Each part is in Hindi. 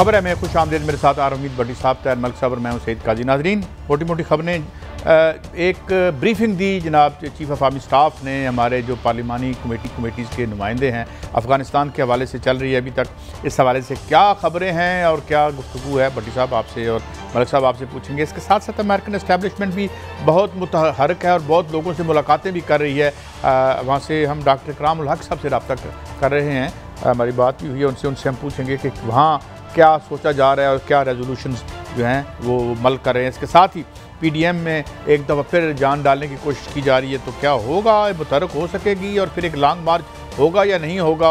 खबर है मैं खुश आमदीद मेरे साथ आरमीद भट्टी साहब तैर मलिक साहब और मैं हूं सईद काजी। नाजरीन, मोटी मोटी खबरें एक ब्रीफिंग दी जनाब चीफ ऑफ आर्मी स्टाफ ने। हमारे जो पार्लिमानी कमेटीज़ के नुमाइंदे हैं अफ़गानिस्तान के हवाले से चल रही है अभी तक, इस हवाले से क्या खबरें हैं और क्या गुफ्तगू है भट्टी साहब आपसे और मलिक साहब आपसे पूछेंगे। इसके साथ साथ अमेरिकन एस्टैब्लिशमेंट भी बहुत मुतहरक है और बहुत लोगों से मुलाकातें भी कर रही है। वहाँ से हम डॉक्टर इकराम उल हक साहब से रब्ता कर रहे हैं, हमारी बात भी हुई है उनसे हम पूछेंगे कि वहाँ क्या सोचा जा रहा है और क्या रेजोल्यूशंस जो हैं वो मल कर रहे हैं। इसके साथ ही PDM में एक दफ़ा फिर जान डालने की कोशिश की जा रही है, तो क्या होगा, मुतहरक हो सकेगी और फिर एक लॉन्ग मार्च होगा या नहीं होगा।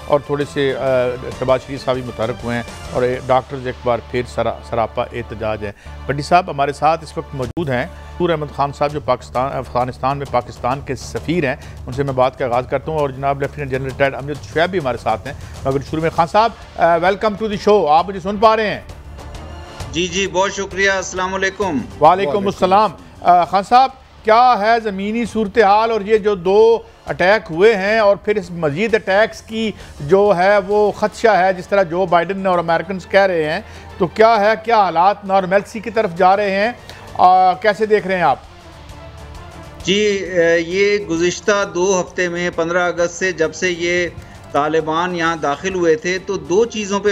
और थोड़े से शहबाज शरीफ साहब भी मुतहरक हुए हैं और डॉक्टर्स एक बार फिर सरापा एहतजाज है। भट्टी साहब हमारे साथ इस वक्त मौजूद हैं। नूर अहमद खान साहब जो अफ़गानिस्तान में पाकिस्तान के सफ़ीर हैं, उनसे मैं बात का आगाज़ करता हूँ और जनाब lieutenant general retired Amjad Shoaib भी हमारे साथ हैं। मगर शुरू में खान साहब वेलकम टू द शो। आप मुझे सुन पा रहे हैं? जी बहुत शुक्रिया। अस्सलाम वालेकुम। वालेकुम अस्सलाम। खान साहब, क्या है ज़मीनी सूरत हाल और ये जो 2 अटैक हुए हैं और फिर इस मज़ीद अटैक्स की जो है वो ख़दशा है, जिस तरह जो बाइडन और अमेरिकन कह रहे हैं, तो क्या है, क्या हालात नॉर्मलसी की तरफ जा रहे हैं, कैसे देख रहे हैं आप? जी ये गुज़िश्ता 2 हफ्ते में 15 अगस्त से जब से ये तालिबान यहाँ दाखिल हुए थे तो 2 चीज़ों पे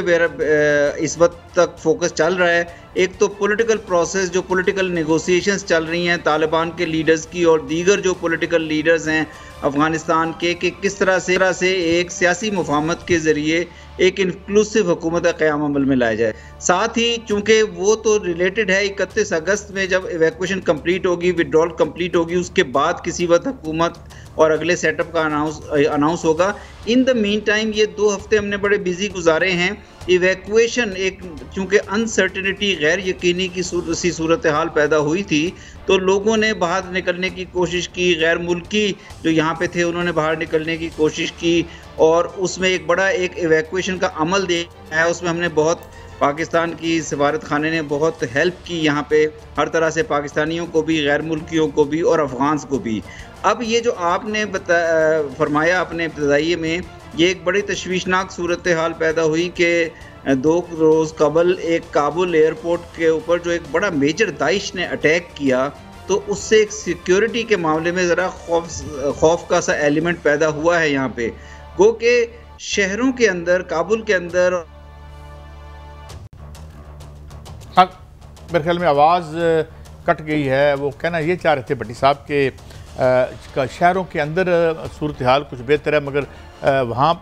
इस वक्त तक फोकस चल रहा है। एक तो पॉलिटिकल प्रोसेस, जो पॉलिटिकल नेगोशिएशंस चल रही हैं तालिबान के लीडर्स की और दीगर जो पॉलिटिकल लीडर्स हैं अफ़गानिस्तान के, कि किस तरह से एक सियासी मुफाहमत के ज़रिए एक इंक्लूसिव हुकूमत क़याम अमल में लाया जाए। साथ ही चूँकि वो तो रिलेटेड है 31 अगस्त में जब इवैक्यूएशन कंप्लीट होगी, विड्रॉल कंप्लीट होगी, उसके बाद किसी वक्त हुकूमत और अगले सेटअप का अनाउंस होगा। इन द मीन टाइम ये 2 हफ्ते हमने बड़े बिजी गुजारे हैं। इवैक्यूएशन एक चूँकि अनसर्टिनिटी, गैर यकीनी की सी सूरत हाल पैदा हुई थी, तो लोगों ने बाहर निकलने की कोशिश की, गैर मुल्की जो यहाँ पे थे उन्होंने बाहर निकलने की कोशिश की और उसमें एक बड़ा एक इवैक्यूएशन का अमल देखा है। उसमें हमने बहुत, पाकिस्तान की सफारत खाने ने बहुत हेल्प की यहाँ पे, हर तरह से पाकिस्तानियों को भी, गैर मुल्कियों को भी और अफ़गान्स को भी। अब ये जो आपने फरमाया अपने इब्तदाई में, ये एक बड़ी तशवीशनाक सूरत हाल पैदा हुई कि 2 रोज़ कबल एक काबुल एयरपोर्ट के ऊपर जो एक बड़ा मेजर दाइश ने अटैक किया, तो उससे एक सिक्योरिटी के मामले में ज़रा खौफ का सा एलिमेंट पैदा हुआ है यहाँ पे। गो के शहरों के अंदर, काबुल के अंदर, हाँ मेरे ख्याल में आवाज़ कट गई है। वो कहना ये चाह रहे थे भट्टी साहब के शहरों के अंदर सूरत हाल कुछ बेहतर है, मगर वहाँ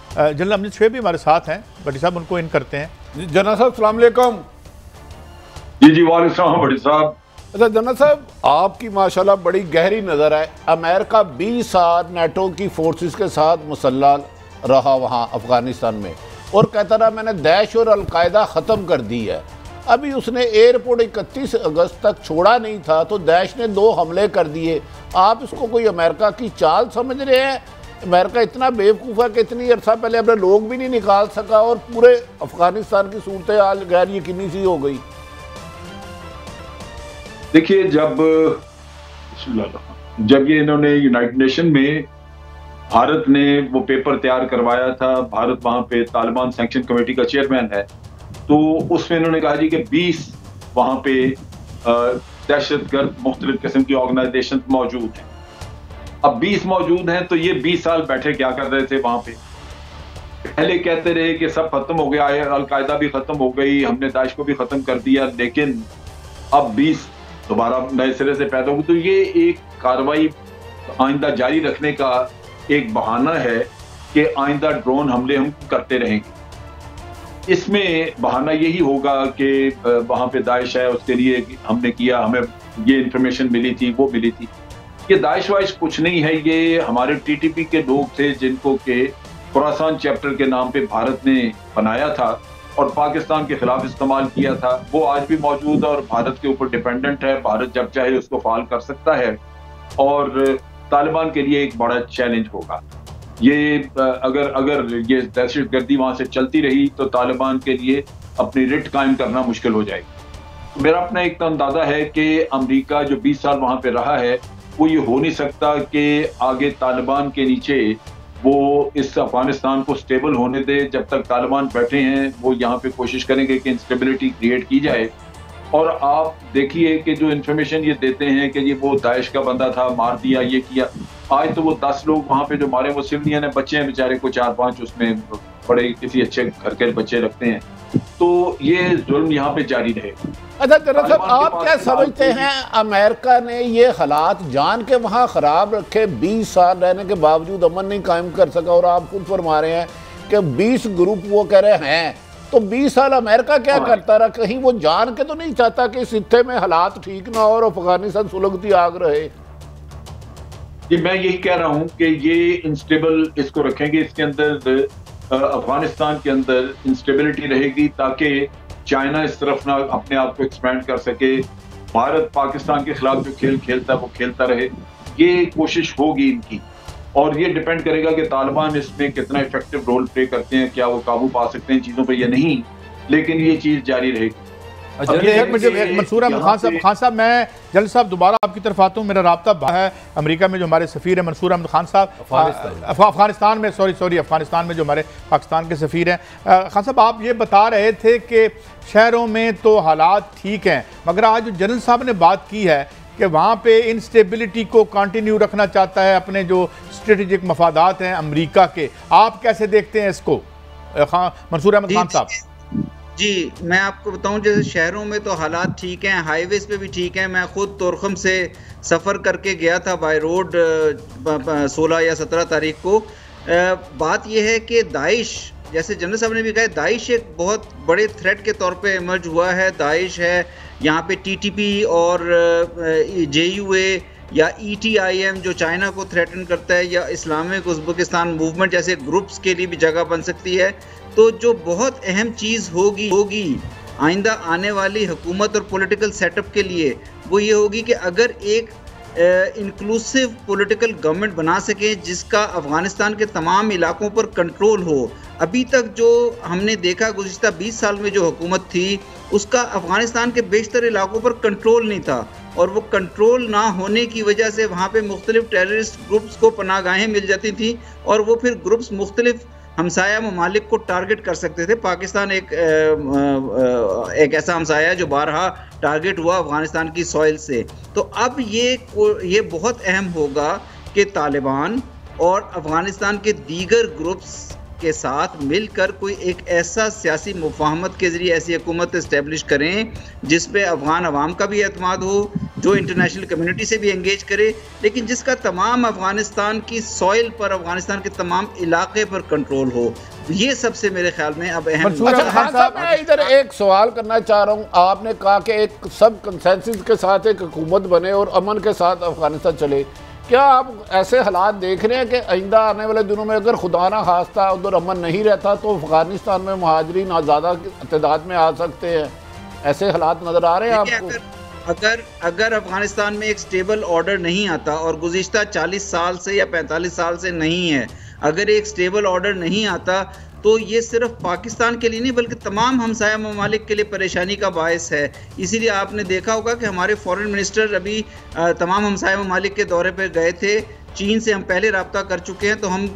जनरल अमजद शुएब भी हमारे साथ हैं। भट्टी साहब उनको इन करते हैं। जनरल साहब अस्सलाम वालेकुम। जी वालेकुम भट्टी साहब। अच्छा जनरल साहब, आपकी माशाल्लाह बड़ी गहरी नज़र है। अमेरिका 20 साल नेटो की फोर्सेस के साथ मुसल्ला रहा वहाँ अफगानिस्तान में और कहता रहा मैंने दैश और अलकायदा ख़त्म कर दी है। अभी उसने एयरपोर्ट 31 अगस्त तक छोड़ा नहीं था तो दैश ने 2 हमले कर दिए। आप इसको कोई अमेरिका की चाल समझ रहे हैं? अमेरिका इतना बेवकूफ़ है कि इतनी अर्सा पहले अपने लोग भी नहीं निकाल सका और पूरे अफगानिस्तान की सूरत हाल गैर यकीनी सी हो गई। देखिए, जब ये इन्होंने यूनाइटेड नेशन में भारत ने वो पेपर तैयार करवाया था, भारत वहाँ पे तालिबान सैंक्शन कमेटी का चेयरमैन है, तो उसमें इन्होंने कहा जी कि 20 वहाँ पे दहशतगर्द मुख्तलिफ किस्म की ऑर्गेनाइजेशन मौजूद हैं। अब 20 मौजूद हैं तो ये 20 साल बैठे क्या कर रहे थे वहाँ पे? पहले कहते रहे कि सब खत्म हो गया है, अलकायदा भी खत्म हो गई, हमने दाइश को भी खत्म कर दिया, लेकिन अब 20 दोबारा नए सिरे से पैदा हुई। तो ये एक कार्रवाई आइंदा जारी रखने का एक बहाना है कि आइंदा ड्रोन हमले हम करते रहेंगे। इसमें बहाना यही होगा कि वहाँ पे दाइश है, उसके लिए हमने किया, हमें ये इंफॉर्मेशन मिली थी, वो मिली थी। ये दाइश वाइश कुछ नहीं है, ये हमारे TTP के लोग थे जिनको के खुरासान चैप्टर के नाम पे भारत ने बनाया था और पाकिस्तान के खिलाफ इस्तेमाल किया था। वो आज भी मौजूद है और भारत के ऊपर डिपेंडेंट है। भारत जब चाहे उसको फाल कर सकता है और तालिबान के लिए एक बड़ा चैलेंज होगा ये। अगर ये दहशतगर्दी वहां से चलती रही तो तालिबान के लिए अपनी रिट कायम करना मुश्किल हो जाएगी। मेरा अपना एक अंदाजा है कि अमेरिका जो 20 साल वहां पे रहा है, वो ये हो नहीं सकता कि आगे तालिबान के नीचे वो इस अफगानिस्तान को स्टेबल होने दे। जब तक तालिबान बैठे हैं वो यहाँ पे कोशिश करेंगे कि इंस्टेबिलिटी क्रिएट की जाए। और आप देखिए कि जो इन्फॉर्मेशन ये देते हैं कि ये वो दाइश का बंदा था, मार दिया, ये किया। आज तो वो 10 लोग वहाँ पे जो मारे वो सिविलियन है, बच्चे हैं बेचारे को 4-5 उसमें बड़े किसी अच्छे घर के बच्चे रखते हैं। तो ये जुल्म यहाँ पे जारी रहे। अच्छा जनरल साहब, आप क्या समझते हैं अमेरिका ने ये हालात जान के वहाँ ख़राब रखे, 20 साल रहने के बावजूद अमन नहीं कायम कर सका? और आप खुद फरमा रहे हैं कि 20 ग्रुप वो कह रहे हैं, तो 20 साल अमेरिका क्या करता रहा? कहीं वो जान के तो नहीं चाहता कि इस हिस्से में हालात ठीक ना हो और अफगानिस्तान सुलगती आग रहे? जी मैं यही कह रहा हूँ कि ये इंस्टेबल इसको रखेंगे, इसके अंदर अफगानिस्तान के अंदर इंस्टेबिलिटी रहेगी ताकि चाइना इस तरफ ना अपने आप को एक्सपेंड कर सके। भारत पाकिस्तान के खिलाफ जो खेल खेलता है वो खेलता रहे, ये कोशिश होगी इनकी। और ये डिपेंड करेगा कि तालिबान इसमें कितना इफेक्टिव रोल प्ले करते हैं, क्या वो काबू पा सकते हैं चीज़ों पे या नहीं, लेकिन ये चीज़ जारी रहेगी। मंसूर अहमद खान साहब, मैं जल्द साहब दोबारा आपकी तरफ आता हूँ। मेरा राब्ता है अमेरिका में जो हमारे सफ़ीर हैं मंसूर अहमद खान साहब, अफगानिस्तान में अफगानिस्तान में जो हमारे पाकिस्तान के सफ़ीर हैं। खान साहब, आप ये बता रहे थे कि शहरों में तो हालात ठीक हैं, मगर आज जो जनरल साहब ने बात की है कि वहाँ पे इंस्टेबिलिटी को कंटिन्यू रखना चाहता है, अपने जो स्ट्रेटेजिक मफादात हैं अमेरिका के, आप कैसे देखते हैं इसको मंसूर अहमद खान साहब? जी मैं आपको बताऊं, जैसे शहरों में तो हालात ठीक हैं, हाईवेज पे भी ठीक हैं। मैं खुद तोरखम से सफ़र करके गया था बाय रोड 16 या 17 तारीख को। बात यह है कि दाइश, जैसे जनरल साहब ने भी कहा, दाइश एक बहुत बड़े थ्रेट के तौर पे इमर्ज हुआ है। दाइश है यहाँ पे, टीटीपी और JUA या ETIM जो चाइना को थ्रेटन करता है, या इस्लामिक उज़्बेकिस्तान मूवमेंट जैसे ग्रुप्स के लिए भी जगह बन सकती है। तो जो बहुत अहम चीज़ होगी आइंदा आने वाली हुकूमत और पॉलिटिकल सेटअप के लिए, वो ये होगी कि अगर एक इंक्लूसिव पॉलिटिकल गवर्नमेंट बना सके जिसका अफ़गानिस्तान के तमाम इलाकों पर कंट्रोल हो। अभी तक जो हमने देखा गुज़िश्ता 20 साल में जो हुकूमत थी, उसका अफ़गानिस्तान के बेशतर इलाकों पर कंट्रोल नहीं था, और वो कंट्रोल ना होने की वजह से वहाँ पे मुख्तलिफ टेररिस्ट ग्रुप्स को पनाहगाहें मिल जाती थी, और वो फिर ग्रुप्स मुख्तलिफ हमसाया ममालिक को टारगेट कर सकते थे। पाकिस्तान एक ऐसा हमसाया जो बारहा टारगेट हुआ अफगानिस्तान की सॉइल से। तो अब ये बहुत अहम होगा कि तालिबान और अफगानिस्तान के दीगर ग्रुप्स के साथ मिलकर कोई एक ऐसा सियासी मुफाहमत के ज़रिए ऐसी हुकूमत इस्टेब्लिश करें जिस पे अफगान अवाम का भी एतमाद हो, जो इंटरनेशनल कम्युनिटी से भी एंगेज करे, लेकिन जिसका तमाम अफगानिस्तान की सॉइल पर, अफगानिस्तान के तमाम इलाके पर कंट्रोल हो। ये सबसे मेरे ख्याल में अब अहम। मैं इधर एक सवाल करना चाह रहा हूँ। आपने कहा कि एक सब कंसेंसस के साथ एक हुकूमत बने और अमन के साथ अफगानिस्तान चले। क्या आप ऐसे हालात देख रहे हैं कि आइंदा आने वाले दिनों में अगर खुदा ना खास्ता उधर अमन नहीं रहता तो अफगानिस्तान में मुहाजिरीन ज़्यादा तादाद में आ सकते हैं? ऐसे हालात नज़र आ रहे हैं आपको? अगर अफगानिस्तान में एक स्टेबल ऑर्डर नहीं आता, और गुज़िश्ता 40 साल से या 45 साल से नहीं है, अगर एक स्टेबल ऑर्डर नहीं आता तो ये सिर्फ पाकिस्तान के लिए नहीं बल्कि तमाम हमसाया ममालिक के लिए परेशानी का बायस है। इसीलिए आपने देखा होगा कि हमारे फॉरेन मिनिस्टर अभी तमाम हमसाया ममालिक के दौरे पर गए थे। चीन से हम पहले रब्ता कर चुके हैं, तो हम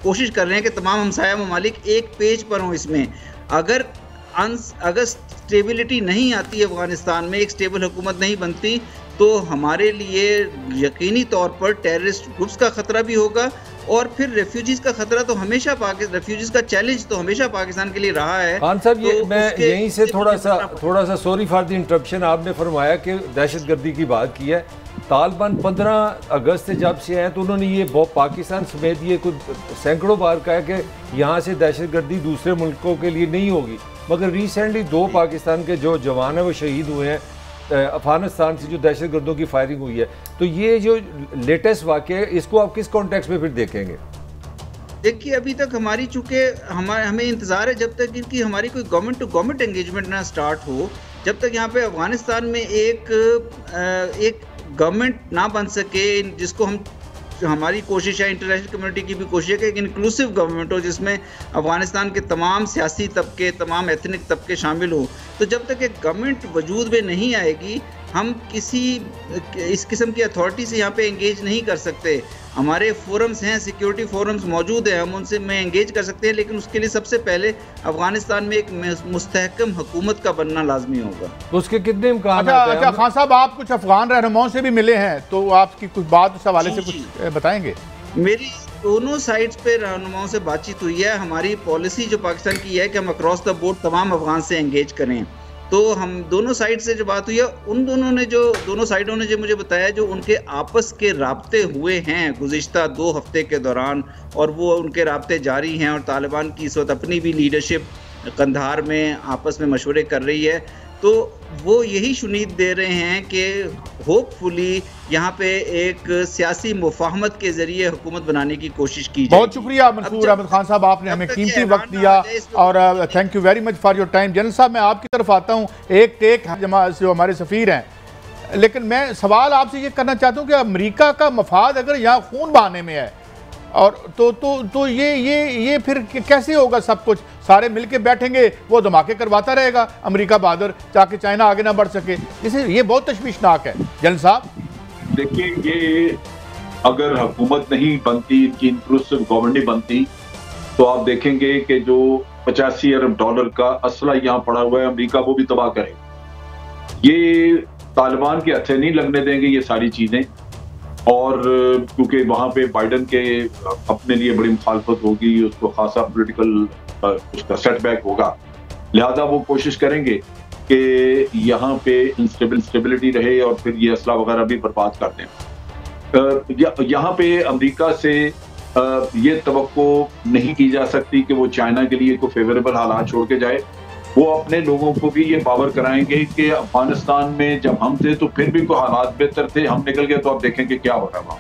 कोशिश कर रहे हैं कि तमाम हमसाया ममालिक एक पेज पर हों इसमें। अगर स्टेबिलिटी नहीं आती अफगानिस्तान में, एक स्टेबल हुकूमत नहीं बनती, तो हमारे लिए यकीनी तौर पर टेररिस्ट ग्रुप्स का ख़तरा भी होगा, और फिर रेफ्यूजीज़ का खतरा तो हमेशा रेफ्यूजीज़ का चैलेंज तो हमेशा पाकिस्तान के लिए रहा है। खान साहब, ये मैं यहीं से थोड़ा सा सॉरी फॉर द इंटरप्शन, आपने फरमाया कि दहशतगर्दी की बात की है। तालिबान 15 अगस्त से जब से हैं तो उन्होंने ये पाकिस्तान समेत ये कुछ सैकड़ों बार कहा है कि यहाँ से दहशतगर्दी दूसरे मुल्कों के लिए नहीं होगी, मगर रिसेंटली 2 पाकिस्तान के जो जवान हैं वो शहीद हुए हैं अफगानिस्तान से जो दहशतगर्दों की फायरिंग हुई है। तो ये जो लेटेस्ट वाक़या है इसको आप किस कॉन्टेक्स्ट में फिर देखेंगे? देखिए, अभी तक हमारी चूँकि हमें इंतज़ार है जब तक इनकी हमारी कोई गवर्नमेंट टू गवर्नमेंट एंगेजमेंट ना स्टार्ट हो, जब तक यहाँ पे अफगानिस्तान में एक गवर्नमेंट ना बन सके, जिसको हमारी कोशिश है, इंटरनेशनल कम्युनिटी की भी कोशिश है कि एक इंक्लूसिव गवर्नमेंट हो जिसमें अफगानिस्तान के तमाम सियासी तबके, तमाम एथनिक तबके शामिल हो। तो जब तक एक गवर्नमेंट वजूद में नहीं आएगी, हम इस किस्म की अथॉरिटी से यहाँ पे एंगेज नहीं कर सकते। हमारे फोरम्स हैं, सिक्योरिटी फोरम्स मौजूद हैं, हम उनसे में एंगेज कर सकते हैं, लेकिन उसके लिए सबसे पहले अफगानिस्तान में एक मुस्तहकम हुकूमत का बनना लाजमी होगा। उसके कितने इम्कान? अच्छा खान साहब, आप कुछ अफगान रहनुमाओं से भी मिले हैं, तो आपकी कुछ बात उस हवाले से कुछ बताएंगे? मेरी दोनों साइड्स पे रहनुमाओं से बातचीत हुई है। हमारी पॉलिसी जो पाकिस्तान की है कि हम अक्रॉस द बोर्ड तमाम अफगान से एंगेज करें। तो हम दोनों साइड से जो बात हुई है, उन दोनों साइडों ने जो मुझे बताया जो उनके आपस के राब्ते हुए हैं गुज़िश्ता 2 हफ्ते के दौरान, और वो उनके राब्ते जारी हैं, और तालिबान की इस वक्त अपनी भी लीडरशिप कंधार में आपस में मशवरे कर रही है। तो वो यही शुनीद दे रहे हैं कि होपफुली यहाँ पे एक सियासी मुफाहमत के जरिए हुकूमत बनाने की कोशिश की जाए। बहुत शुक्रिया मंसूर अहमद खान साहब, आपने हमें कीमती वक्त दिया और thank you very much for your time. General साहब, मैं आपकी तरफ आता हूँ, एक टेक जो हमारे सफ़ीर हैं, लेकिन मैं सवाल आपसे ये करना चाहता हूँ कि अमेरिका का मफाद अगर यहाँ खून बहाने में है, और तो ये फिर कैसे होगा? सब कुछ सारे मिलके बैठेंगे, वो धमाके करवाता रहेगा अमेरिका बहादुर, ताकि चाइना आगे ना बढ़ सके। इसे ये बहुत तशवीशनाक है। जनरल साहब देखिए, ये अगर हुकूमत नहीं बनती, इनकी इंक्लूसिव गवर्नमेंट नहीं बनती, तो आप देखेंगे कि जो 85 अरब डॉलर का असला यहाँ पड़ा हुआ है, अमेरिका वो भी तबाह करेगा। ये तालिबान के हथे नहीं लगने देंगे ये सारी चीजें, और क्योंकि वहाँ पे बाइडन के अपने लिए बड़ी मुखालफत होगी, उसको खासा पॉलिटिकल उसका सेटबैक होगा, लिहाजा वो कोशिश करेंगे कि यहाँ पे इंस्टेबिलिटी रहे और फिर ये असला वगैरह भी बर्बाद कर दें। यहाँ पे अमेरिका से ये तवक्को नहीं की जा सकती कि वो चाइना के लिए कोई फेवरेबल हालात छोड़ के जाए। वो अपने लोगों को भी ये बावर कराएंगे कि अफगानिस्तान में जब हम थे तो फिर भी कोई हालात बेहतर थे, हम निकल गए तो आप देखेंगे क्या हो रहा है।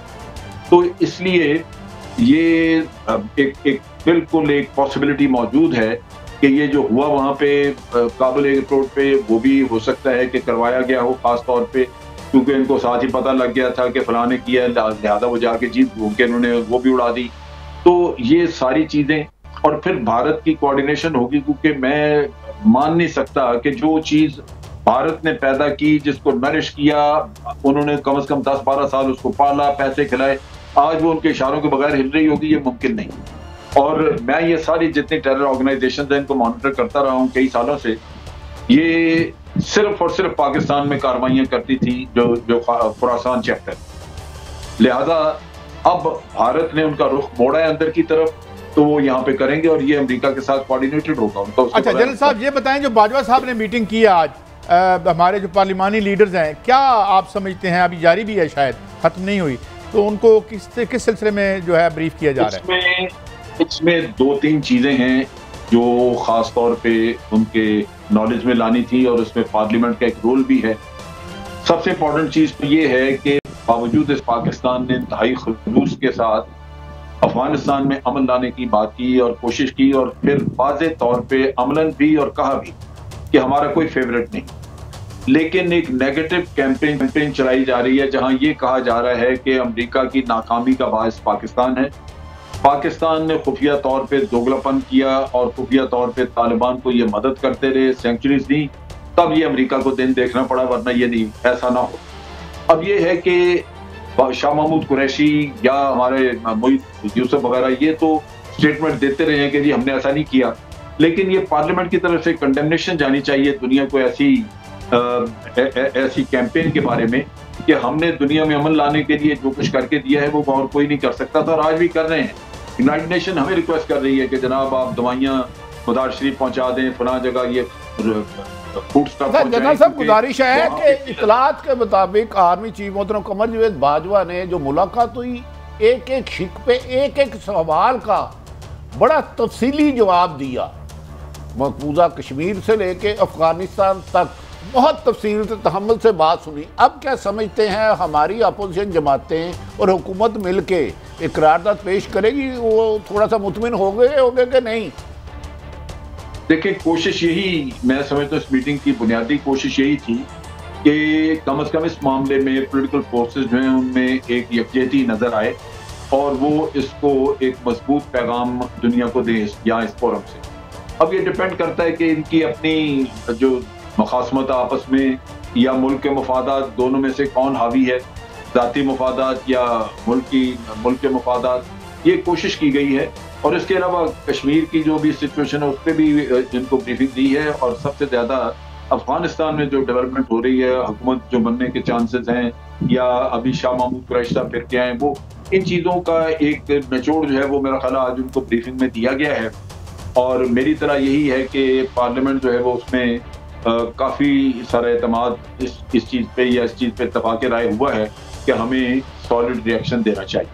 तो इसलिए ये एक बिल्कुल एक पॉसिबिलिटी मौजूद है कि ये जो हुआ वहाँ पे काबुल एयरपोर्ट पे, वो भी हो सकता है कि करवाया गया हो, खास तौर पे क्योंकि इनको साथ ही पता लग गया था कि फलां ने किया, लिहाजा वो जाके जीत घूम के उन्होंने वो भी उड़ा दी। तो ये सारी चीजें, और फिर भारत की कोऑर्डिनेशन होगी, क्योंकि मैं मान नहीं सकता कि जो चीज भारत ने पैदा की, जिसको नरिश किया, उन्होंने कम से कम 10-12 साल उसको पाला, पैसे खिलाए, आज वो उनके इशारों के बगैर हिल रही होगी, ये मुमकिन नहीं। और मैं ये सारी जितनी टेरर ऑर्गेनाइजेशन है इनको मॉनिटर करता रहा हूँ कई सालों से। ये सिर्फ और सिर्फ पाकिस्तान में कार्रवाइयां करती थी, जो खुरासान चैप्टर। लिहाजा अब भारत ने उनका रुख मोड़ा है अंदर की तरफ, तो वो यहाँ पे करेंगे और ये अमेरिका के साथ कोऑर्डिनेटेड होगा उनका। अच्छा जनरल साहब, ये बताएं, जो बाजवा साहब ने मीटिंग की आज, हमारे जो पार्लिमानी लीडर्स हैं, क्या आप समझते हैं, अभी जारी भी है, शायद खत्म नहीं हुई, तो उनको किस सिलसिले में जो है ब्रीफ किया जा रहा है? इसमें 2-3 चीजें हैं जो खास तौर पे उनके नॉलेज में लानी थी, और उसमें पार्लियामेंट का एक रोल भी है। सबसे इम्पोर्टेंट चीज तो ये है कि बावजूद इस पाकिस्तान ने इंतहाई खलूस के साथ अफगानिस्तान में अमन लाने की बात की और कोशिश की, और फिर वाज़े तौर पे अमलन भी और कहा भी कि हमारा कोई फेवरेट नहीं, लेकिन एक नेगेटिव कैंपेन चलाई जा रही है जहां ये कहा जा रहा है कि अमेरिका की नाकामी का बायस पाकिस्तान है। पाकिस्तान ने खुफिया तौर पे दोगलापन किया और खुफिया तौर पे तालिबान को ये मदद करते रहे, सेंचुरीज दी, तब ये अमेरिका को दिन देखना पड़ा, वरना ये नहीं, ऐसा ना हो। अब ये है कि शाह महमूद कुरैशी या हमारे मोहित यूसुफ वगैरह ये तो स्टेटमेंट देते रहे हैं कि जी हमने ऐसा नहीं किया, लेकिन ये पार्लियामेंट की तरफ से कंडेमनेशन जानी चाहिए दुनिया को ऐसी कैंपेन के बारे में कि हमने दुनिया में अमन लाने के लिए जो कुछ करके दिया है वो और कोई नहीं कर सकता था, और आज भी कर रहे हैं। यूनाइटेड नेशन हमें रिक्वेस्ट कर रही है कि जनाब आप दवाइयाँ मदार शरीफ पहुंचा दें, फलां जगह ये फूड स्टॉक। जनरल साहब, गुजारिश है कि इतलात के मुताबिक आर्मी चीफ मोहतरम कमर जावेद बाजवा ने जो मुलाकात हुई, एक एक शिक पे एक एक सवाल का बड़ा तफसीली जवाब दिया, मकबूजा कश्मीर से लेके अफगानिस्तान तक बहुत तफसील से तहम्मुल से बात सुनी। अब क्या समझते हैं हमारी अपोजिशन जमातें और हुकूमत मिल के एक करारदाद पेश करेगी, वो थोड़ा सा मुतमिन हो गए कि नहीं? देखिए, कोशिश यही, मैं समझता हूँ इस मीटिंग की बुनियादी कोशिश यही थी कि कम से कम इस मामले में पॉलिटिकल फोर्सेस जो हैं उनमें एक यकजहती नजर आए और वो इसको एक मजबूत पैगाम दुनिया को दे यहाँ इस फोरम से। अब ये डिपेंड करता है कि इनकी अपनी जो मुखासमत आपस में या मुल्क के मफादात, दोनों में से कौन हावी है। ज़ाती मफादात या मुल्क के मफादात, ये कोशिश की गई है। और इसके अलावा कश्मीर की जो भी सिचुएशन है उस पर भी इनको ब्रीफिंग दी है। और सबसे ज़्यादा अफगानिस्तान में जो डेवलपमेंट हो रही है, हुकूमत जो बनने के चांसेस हैं, या अभी शाह महमूद कुरैशी साहब फिर के आए, वो इन चीज़ों का एक निचोड़ जो है वो मेरा ख्याल आज उनको ब्रीफिंग में दिया गया है। और मेरी तरह यही है कि पार्लियामेंट जो है वो उसमें काफ़ी सारा एतमाद इस चीज़ पे या इस चीज़ पे इत्तफाक़ राय हुआ है कि हमें सॉलिड रिएक्शन देना चाहिए।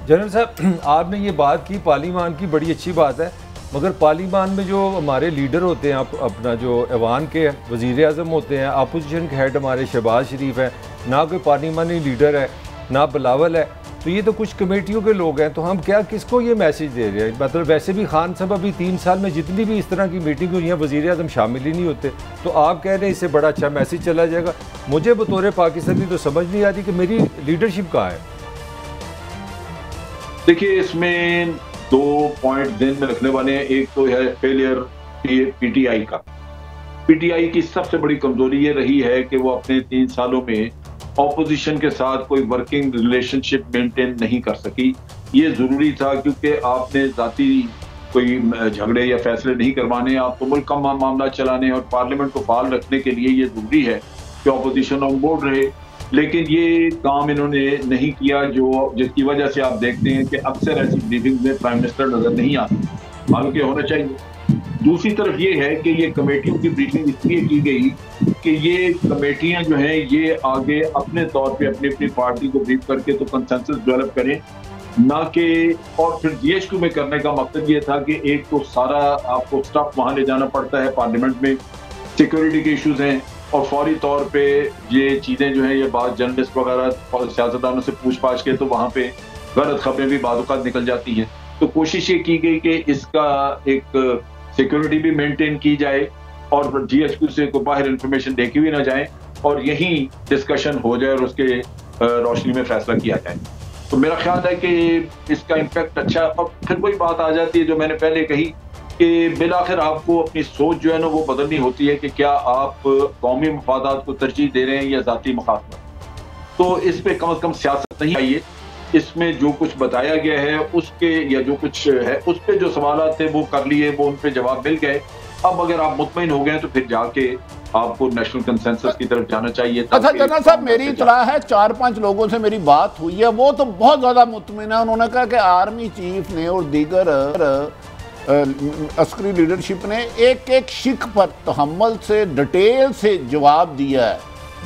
जनरल साहब, आपने ये बात की पार्लियामान की, बड़ी अच्छी बात है, मगर पार्लियामान में जो हमारे लीडर होते हैं, अपना जो ऐवान के वज़ीर आज़म होते हैं, अपोजिशन के हेड हमारे शहबाज शरीफ है, ना कोई पार्लियामानी लीडर है, ना बिलावल है, तो ये तो कुछ कमेटियों के लोग हैं। तो हम क्या किसको ये मैसेज दे रहे हैं? मतलब वैसे भी खान साहब अभी 3 साल में जितनी भी इस तरह की मीटिंग हुई है, वज़ीर आज़म शामिल ही नहीं होते, तो आप कह रहे हैं इससे बड़ा अच्छा मैसेज चला जाएगा। मुझे बतौर पाकिस्तानी तो समझ नहीं आती कि मेरी लीडरशिप कहाँ है। देखिए, इसमें 2 पॉइंट ध्यान में रखने वाले हैं। एक तो है फेलियर पीटीआई का। पीटीआई की सबसे बड़ी कमजोरी ये रही है कि वो अपने 3 सालों में ऑपोजिशन के साथ कोई वर्किंग रिलेशनशिप मेंटेन नहीं कर सकी। ये जरूरी था, क्योंकि आपने जाती कोई झगड़े या फैसले नहीं करवाने, आपको मुल्क का मामला चलाने और पार्लियामेंट को फाल रखने के लिए ये जरूरी है कि ऑपोजिशन ऑन बोर्ड रहे। लेकिन ये काम इन्होंने नहीं किया, जिसकी वजह से आप देखते हैं कि अक्सर ऐसी ब्रीफिंग में प्राइम मिनिस्टर नजर नहीं आते, हालांकि होना चाहिए। दूसरी तरफ ये है कि ये कमेटियों की ब्रीफिंग इसलिए की गई कि ये कमेटियां जो हैं ये आगे अपने तौर पे अपनी अपनी पार्टी को ब्रीफ करके तो कंसेंसस डेवलप करें, ना कि और फिर जीएचक्यू में करने का मकसद ये था कि एक तो सारा आपको स्टाफ वहां ले जाना पड़ता है, पार्लियामेंट में सिक्योरिटी के इश्यूज हैं, और फौरी तौर पे ये चीज़ें जो हैं ये बात जर्नलिस्ट वगैरह और सियासतदानों से पूछ पाछ के तो वहाँ पे गलत खबरें भी बादुकात निकल जाती हैं। तो कोशिश ये की गई कि इसका एक सिक्योरिटी भी मेंटेन की जाए और जीएचक्यू से को बाहर इंफॉर्मेशन देखी हुई ना जाए, और यही डिस्कशन हो जाए और उसके रोशनी में फैसला किया जाए। तो मेरा ख्याल है कि इसका इम्पैक्ट अच्छा। और फिर वही बात आ जाती है जो मैंने पहले कही कि बिलाखिर आपको अपनी सोच जो है ना वो बदलनी होती है कि क्या आप कौमी मफादात को तरजीह दे रहे हैं या ज़ाती मखासमत। तो इस पे कम से कम सियासत नहीं आइए। इसमें जो कुछ बताया गया है उसके या जो कुछ है उस पे जो सवाल थे वो कर लिए, वो उन पे जवाब मिल गए। अब अगर आप मुतमईन हो गए तो फिर जाके आपको नेशनल कंसेंसस की तरफ जाना चाहिए। अच्छा जनरल साहब, मेरी इतला है 4-5 लोगों से मेरी बात हुई है, वो तो बहुत ज्यादा मुतमईन है। उन्होंने कहा कि आर्मी चीफ ने और दीगर अस्करी लीडरशिप ने एक एक शिक पर तहम्मुल से डिटेल से जवाब दिया है,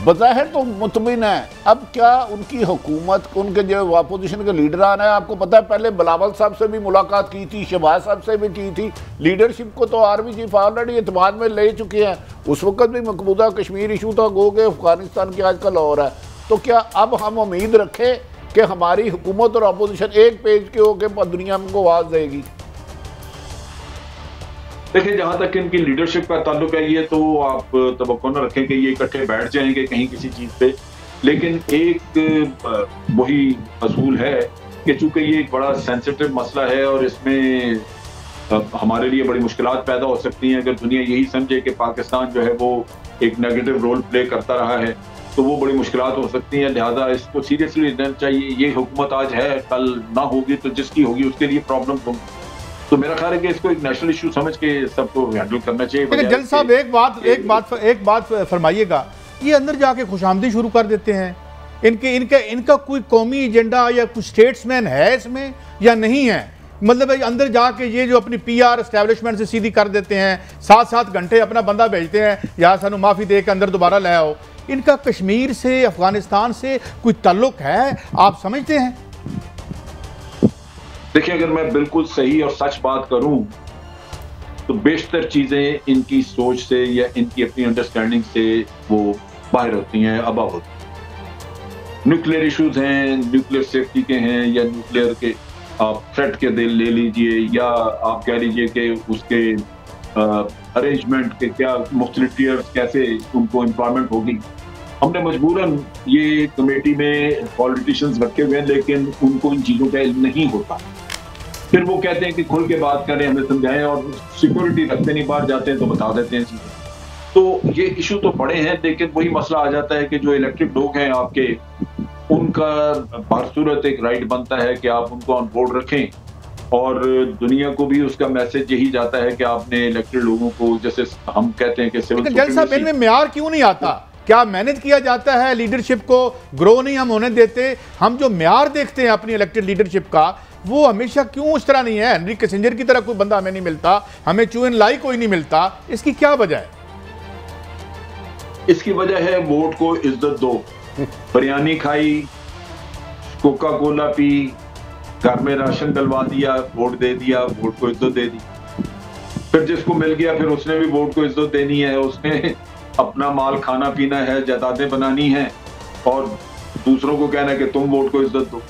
बज़ाहिर तो मुतमिन है। अब क्या उनकी हुकूमत, उनके जो अपोजिशन के लीडरान है, आपको पता है पहले बिलावल साहब से भी मुलाकात की थी, शहबाज साहब से भी की थी। लीडरशिप को तो आर्मी चीफ ऑलरेडी एतमाद में ले चुके हैं। उस वक्त भी मकबूजा कश्मीर इशू था, गो के अफगानिस्तान की आजकल और है। तो क्या अब हम उम्मीद रखें कि हमारी हुकूमत और अपोजिशन एक पेज के होकर दुनिया को आवाज़ देगी? देखिए, जहां तक इनकी लीडरशिप का ताल्लुक है, ये तो आप तवक्को न रखें कि ये इकट्ठे बैठ जाएंगे कहीं किसी चीज पे। लेकिन एक वही असूल है कि चूंकि ये एक बड़ा सेंसिटिव मसला है और इसमें हमारे लिए बड़ी मुश्किलात पैदा हो सकती हैं अगर दुनिया यही समझे कि पाकिस्तान जो है वो एक नेगेटिव रोल प्ले करता रहा है, तो वो बड़ी मुश्किलात हो सकती हैं। लिहाजा इसको सीरियसली लेना चाहिए। ये हुकूमत आज है, कल ना होगी, तो जिसकी होगी उसके लिए प्रॉब्लम होगी। तो मेरा ख्याल है कि इसको एक नेशनल इशू समझ के सबको हैंडल करना चाहिए। जल्द साहब एक बात फरमाइएगा, ये अंदर जाके खुशामदी शुरू कर देते हैं। इनका कोई कौमी एजेंडा या कुछ स्टेट्समैन है इसमें या नहीं है? मतलब अंदर जाके ये जो अपनी पीआर एस्टैब्लिशमेंट से सीधी कर देते हैं, 7-7 घंटे अपना बंदा भेजते हैं, या सानू माफ़ी दे के अंदर दोबारा ले आओ। इनका कश्मीर से, अफगानिस्तान से कोई ताल्लुक है, आप समझते हैं? देखिए, अगर मैं बिल्कुल सही और सच बात करूं तो बेशतर चीजें इनकी सोच से या इनकी अपनी अंडरस्टैंडिंग से वो बाहर होती हैं, अबा होती हैं। न्यूक्लियर इश्यूज हैं, न्यूक्लियर सेफ्टी के हैं, या न्यूक्लियर के आप थ्रेट के दिल ले लीजिए, या आप कह लीजिए कि उसके अरेंजमेंट के क्या मुख्तलिफ टीयर्स कैसे उनको एम्प्लॉयमेंट होगी। हमने मजबूरन ये कमेटी में पॉलिटिशियंस रखे हुए हैं, लेकिन उनको इन चीज़ों का इल्म नहीं होता। फिर वो कहते हैं कि खुल के बात करें, हमें समझाएं, और सिक्योरिटी रखते नहीं, बाहर जाते हैं तो बता देते हैं चीज़ें। तो ये इशू तो बड़े हैं, लेकिन वही मसला आ जाता है कि जो इलेक्टेड लोग हैं आपके, उनका बरसूरत एक राइट बनता है कि आप उनको ऑन बोर्ड रखें, और दुनिया को भी उसका मैसेज यही जाता है कि आपने इलेक्टेड लोगों को, जैसे हम कहते हैं कि सिविल जज साहब इनमें म्यार क्यों नहीं आता? क्या मैनेज किया जाता है लीडरशिप को? ग्रो नहीं हम होने देते? हम जो म्यार देखते हैं अपनी इलेक्टेड लीडरशिप का, वो हमेशा क्यों उस तरह नहीं है? हेनरी किसिंजर की तरह कोई बंदा हमें नहीं मिलता, हमें चू एन लाई कोई नहीं मिलता, इसकी क्या वजह है? इसकी वजह है वोट को इज्जत दो। बिरयानी खाई, कोका कोला पी, घर में राशन डलवा दिया, वोट दे दिया, वोट को इज्जत दे दी। फिर जिसको मिल गया फिर उसने भी वोट को इज्जत देनी है, उसने अपना माल खाना पीना है, जायदादें बनानी है, और दूसरों को कहना है कि तुम वोट को इज्जत दो।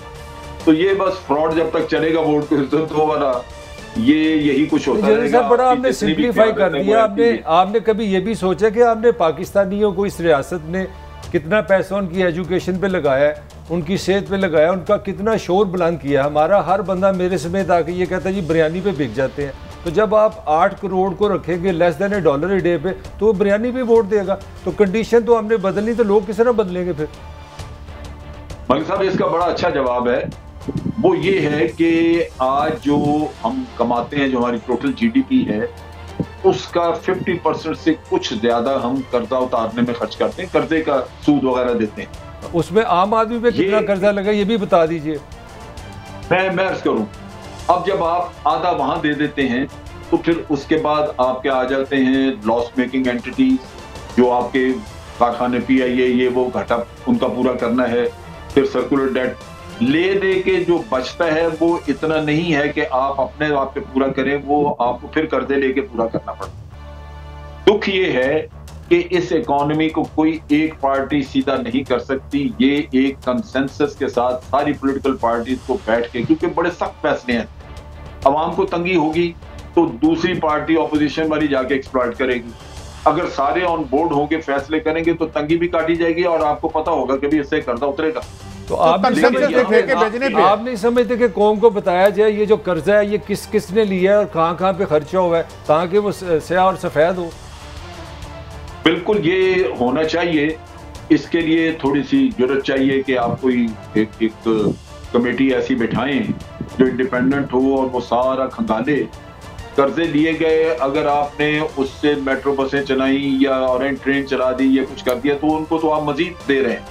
तो ये बस फ्रॉड जब तक चलेगा, वोट को इज्जत दो वाला, ये यही कुछ होता है। बड़ा आपने सिंप्लीफाई कर दिया। आपने कभी ये भी सोचा कि आपने पाकिस्तानियों को, इस रियासत ने कितना पैसा उनकी एजुकेशन पे लगाया है, उनकी सेहत पे लगाया, उनका कितना शोर बुलंद किया? हमारा हर बंदा मेरे समेत आके ये कहता है जी बिरयानी पे बिक जाते हैं। तो जब आप 8 करोड़ को रखेंगे लेस देन $1 डे पे, तो वो बिरयानी पे वोट देगा। तो कंडीशन तो हमने बदलनी, तो लोग किस तरह बदलेंगे फिर? मलिक साहब, इसका बड़ा अच्छा जवाब है। वो ये है कि आज जो हम कमाते हैं, जो हमारी टोटल जीडीपी है, उसका 50% से कुछ ज्यादा हम कर्जा उतारने में खर्च करते हैं, कर्जे का सूद वगैरह देते हैं। उसमें आम आदमी पे कितना कर्जा लगा ये भी बता दीजिए। मैं अर्ज करूं, अब जब आप आधा वहां दे देते हैं तो फिर उसके बाद आपके आ जाते हैं लॉस मेकिंग एंटिटीज, जो आपके कारखाने पीआईए ये वो घाटा उनका पूरा करना है। फिर सर्कुलर डेट ले दे के जो बचता है वो इतना नहीं है कि आप अपने आप पे पूरा करें, वो आपको फिर कर्जे लेके पूरा करना पड़ता। दुख ये है कि इस इकोनॉमी को कोई एक पार्टी सीधा नहीं कर सकती। ये एक कंसेंसस के साथ सारी पॉलिटिकल पार्टीज को बैठ के, क्योंकि बड़े सख्त फैसले हैं, अवाम को तंगी होगी तो दूसरी पार्टी ऑपोजिशन वाली जाके एक्सप्लॉइट करेगी। अगर सारे ऑन बोर्ड होंगे, फैसले करेंगे, तो तंगी भी काटी जाएगी और आपको पता होगा कि भी इससे कर्जा उतरेगा। तो आप नहीं समझते कि कौम को बताया जाए ये जो कर्जा है ये किस किसने लिया है और कहाँ कहाँ पे खर्चा हुआ है, ताकि वो स्याह और सफेद हो? बिल्कुल ये होना चाहिए। इसके लिए थोड़ी सी जरूरत चाहिए कि आप कोई एक कमेटी ऐसी बिठाएं जो इंडिपेंडेंट हो और वो सारा खंगाले। कर्जे लिए गए, अगर आपने उससे मेट्रो बसें चलाई या ऑरेंज ट्रेन चला दी या कुछ कर दिया, तो उनको तो आप मजीद दे रहे हैं,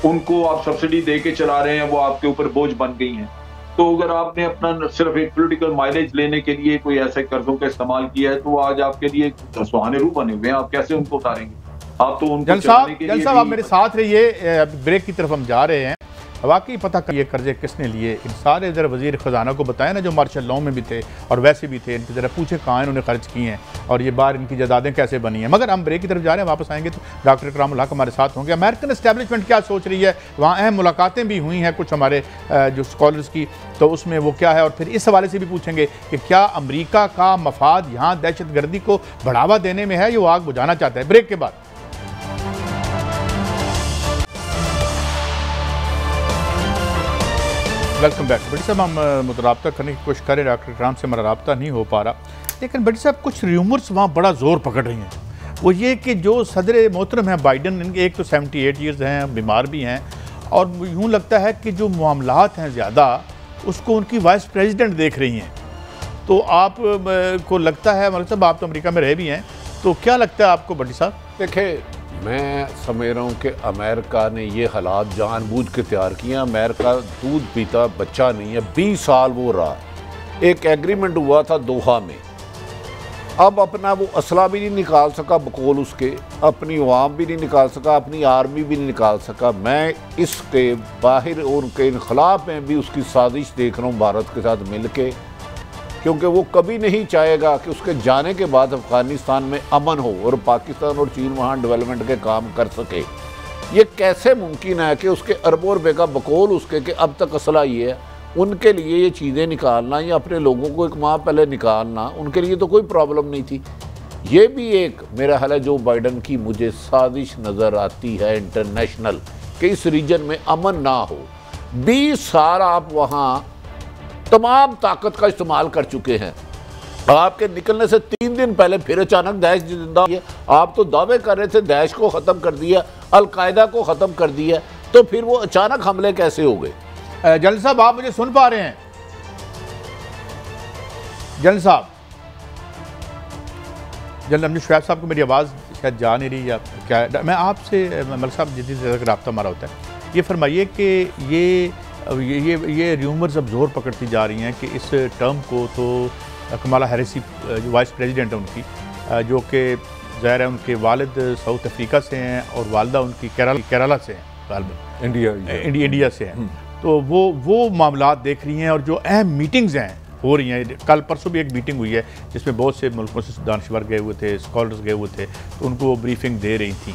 उनको आप सब्सिडी दे के चला रहे हैं, वो आपके ऊपर बोझ बन गई हैं। तो अगर आपने अपना सिर्फ एक पॉलिटिकल माइलेज लेने के लिए कोई ऐसे कर्जों का इस्तेमाल किया है, तो आज आपके लिए सुहाने रूप बने हुए हैं, आप कैसे उनको उतारेंगे? आप तो उनको जल साहब आप मेरे साथ रहिए, ब्रेक की तरफ हम जा रहे हैं। वाकई पता करिए कर्जे किसने लिए, इन सारे ज़रा वज़ीर ख़जाना को बताया ना, जो मार्शल लॉ में भी थे और वैसे भी थे, इनके ज़रा पूछे कहाँ इन्होंने खर्च किए हैं और ये बार इनकी जायदादें कैसे बनी हैं। मगर हम ब्रेक की तरफ जा रहे हैं, वापस आएंगे तो डॉक्टर इकराम उल हक हमारे साथ होंगे। अमेरिकन एस्टैब्लिशमेंट क्या सोच रही है, वहाँ अहम मुलाकातें भी हुई हैं कुछ हमारे जो स्कॉलर्स की, तो उसमें वो क्या है, और फिर इस हवाले से भी पूछेंगे कि क्या अमरीका का मफाद यहाँ दहशत गर्दी को बढ़ावा देने में है, ये वो आग बुझाना चाहता है। ब्रेक के बाद वेलकम बैक। बड़ी साहब हम रब्ता करने की कोशिश करें, डॉक्टर इकराम से हमारा रब्ता नहीं हो पा रहा, लेकिन बड़ी साहब कुछ र्यूमर्स वहाँ बड़ा ज़ोर पकड़ रही हैं। वो ये कि जो सदर मोहतरम हैं बाइडन, इनके एक तो 78 ईयर्स हैं, बीमार भी हैं, और यूँ लगता है कि जो मामलात हैं ज़्यादा उसको उनकी वाइस प्रेसिडेंट देख रही हैं। तो आप को लगता है, मतलब साहब आप तो अमेरिका में रहे भी हैं, तो क्या लगता है आपको बड़ी साहब? देखिए, मैं समझ रहा हूँ कि अमेरिका ने ये हालात जानबूझ के तैयार किए हैं। अमेरिका दूध पीता बच्चा नहीं है, 20 साल वो रहा। एक एग्रीमेंट हुआ था दोहा में, अब अपना वो असला भी नहीं निकाल सका बकौल उसके, अपनी अवाम भी नहीं निकाल सका, अपनी आर्मी भी नहीं निकाल सका। मैं इसके बाहर और उनके इनखिलाफ में भी उसकी साजिश देख रहा हूँ भारत के साथ मिल के, क्योंकि वो कभी नहीं चाहेगा कि उसके जाने के बाद अफ़गानिस्तान में अमन हो और पाकिस्तान और चीन वहाँ डेवलपमेंट के काम कर सके। ये कैसे मुमकिन है कि उसके अरबों रुपये का बकौल उसके कि अब तक असला ये है, उनके लिए ये चीज़ें निकालना या अपने लोगों को एक माह पहले निकालना, उनके लिए तो कोई प्रॉब्लम नहीं थी। ये भी एक मेरा ख्याल है जो बाइडन की मुझे साजिश नज़र आती है इंटरनेशनल, कि इस रीजन में अमन ना हो। 20 साल आप वहाँ तमाम ताकत का इस्तेमाल कर चुके हैं। आपके निकलने से 3 दिन पहले फिर अचानक दाइश जिंदा है। आप तो दावे कर रहे थे दाइश को ख़त्म कर दिया, अलकायदा को ख़त्म कर दिया, तो फिर वो अचानक हमले कैसे हो गए? जनरल साहब आप मुझे सुन पा रहे हैं? जनरल साहब, जनरल अमजद शुएब साहब को मेरी आवाज़ शायद जा नहीं रही या क्या? मैं आपसे मलिक साहब जितनी देर तक रब्ता हमारा होता है, ये फरमाइए कि ये र्यूमर्स अब जोर पकड़ती जा रही हैं कि इस टर्म को तो कमाला हैरिस जो वाइस प्रेसिडेंट है उनकी, जो कि ज़ाहिर है उनके वालिद साउथ अफ्रीका से हैं और वालदा उनकी केरला से हैं, गालिबन इंडिया से हैं, तो वो मामलात देख रही हैं और जो अहम मीटिंग्स हैं हो रही हैं। कल परसों भी एक मीटिंग हुई है जिसमें बहुत से मुल्कों से दानश्वर गए हुए थे, स्कॉलर्स गए हुए थे, तो उनको वो ब्रीफिंग दे रही थी।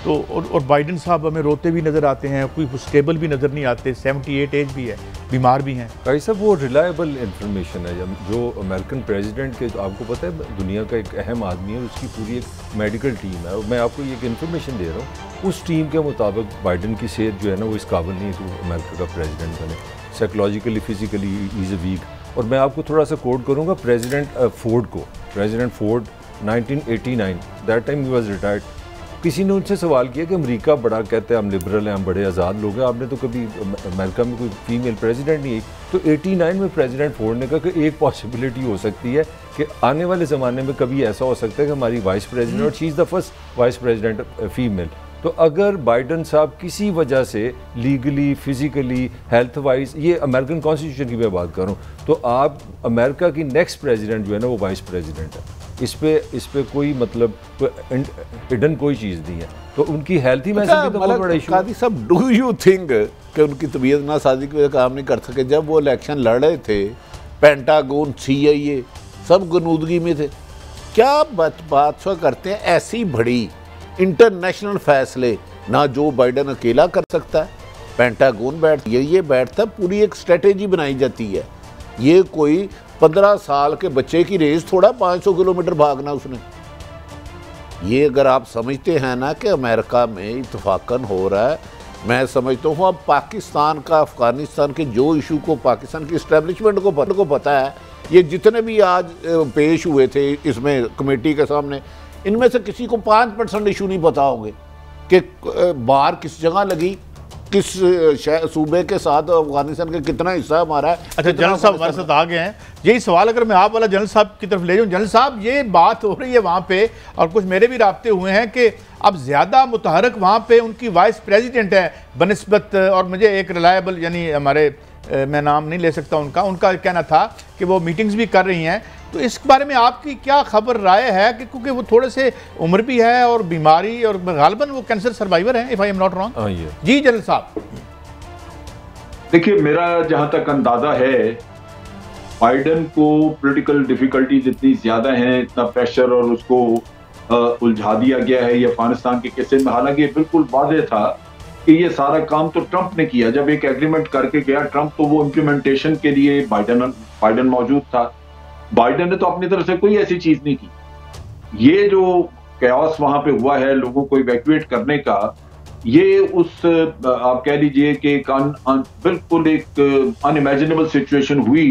तो और बाइडन साहब हमें रोते भी नज़र आते हैं, कोई स्टेबल भी नज़र नहीं आते, 78 एज भी है, बीमार भी हैं। भाई साहब वो रिलायबल इंफॉर्मेशन है जो अमेरिकन प्रेसिडेंट के, आपको पता है दुनिया का एक अहम आदमी है, उसकी पूरी एक मेडिकल टीम है, और मैं आपको एक इन्फॉर्मेशन दे रहा हूँ, उस टीम के मुताबिक बाइडन की सेहत जो है ना वो इस काबिल नहीं है कि वो अमेरिका का प्रेसिडेंट बने। Psychologically physically is a weak. और मैं आपको थोड़ा सा कोट करूँगा प्रेसिडेंट फोर्ड 1989 दैट टाइम ही वाज रिटायर्ड। किसी ने उनसे सवाल किया कि अमेरिका बड़ा कहते हैं हम लिबरल हैं, हम बड़े आज़ाद लोग हैं, आपने तो कभी अमेरिका में कोई फीमेल प्रेसिडेंट नहीं आई। तो 89 में प्रेसिडेंट फोर्ड ने कहा कि एक पॉसिबिलिटी हो सकती है कि आने वाले ज़माने में कभी ऐसा हो सकता है कि हमारी वाइस प्रेसिडेंट, और she is the first vice president female. तो अगर बाइडन साहब किसी वजह से लीगली, फिजिकली, हेल्थ वाइज, ये अमेरिकन कॉन्स्टिट्यूशन की मैं बात करूँ, तो आप अमेरिका की नेक्स्ट प्रेसिडेंट जो है ना वो वाइस प्रेसिडेंट है। इस पे कोई मतलब हिडन कोई चीज़ नहीं है। तो उनकी हेल्थ ही में तो बहुत बड़ा इशू। कादी साहब, डू यू थिंक कि उनकी तबीयत नासाजी की वजह काम नहीं कर सके? जब वो इलेक्शन लड़ रहे थे, पेंटागन, CIA सब गनूदगी में थे। क्या बात करते हैं? ऐसी बड़ी इंटरनेशनल फैसले ना जो बाइडन अकेला कर सकता है, पेंटागन ये बैठता, पूरी एक स्ट्रेटेजी बनाई जाती है। ये कोई 15 साल के बच्चे की रेस थोड़ा 500 किलोमीटर भागना उसने। ये अगर आप समझते हैं ना कि अमेरिका में इत्तफाकन हो रहा है, मैं समझता हूँ अब पाकिस्तान का, अफगानिस्तान के जो इशू को पाकिस्तान की इस्टेब्लिशमेंट को पता है, ये जितने भी आज पेश हुए थे इसमें कमेटी के सामने, इनमें से किसी को 5% इशू नहीं पता होंगे कि बाहर किस जगह लगी, किस सूबे के साथ, अफगानिस्तान का कितना हिस्सा हमारा है। अच्छा, जनरल साहब हमारे साथ आ गए हैं। यही सवाल अगर मैं आप वाला जनरल साहब की तरफ ले जाऊँ, जनरल साहब ये बात हो रही है वहाँ पे, और कुछ मेरे भी राब्ते हुए हैं कि अब ज़्यादा मुतहरक वहाँ पे उनकी वाइस प्रेसिडेंट है बनिस्बत, और मुझे एक रिलायबल यानी हमारे मैं नाम नहीं ले सकता उनका कहना था कि वो मीटिंग्स भी कर रही हैं। तो इस बारे में आपकी क्या खबर राय है कि क्योंकि वो थोड़े से उम्र भी है और बीमारी, और गालिबन वो कैंसर सर्वाइवर हैं, if I am not wrong. जी जनरल साहब, देखिए मेरा जहां तक अंदाजा है, बाइडन को पॉलिटिकल डिफिकल्टीज इतनी ज्यादा हैं, इतना प्रेशर, और उसको उलझा दिया गया है ये अफगानिस्तान के केस में। हालांकि बिल्कुल वाज़ेह था कि ये सारा काम तो ट्रंप ने किया, जब एक एग्रीमेंट करके गया ट्रंप, तो वो इम्प्लीमेंटेशन के लिए बाइडन मौजूद था। बाइडन ने तो अपनी तरफ से कोई ऐसी चीज नहीं की। ये जो कैओस वहां पे हुआ है लोगों को इवैक्यूएट करने का, ये उस आप कह लीजिए कि बिल्कुल एक अनइमेजिनेबल सिचुएशन हुई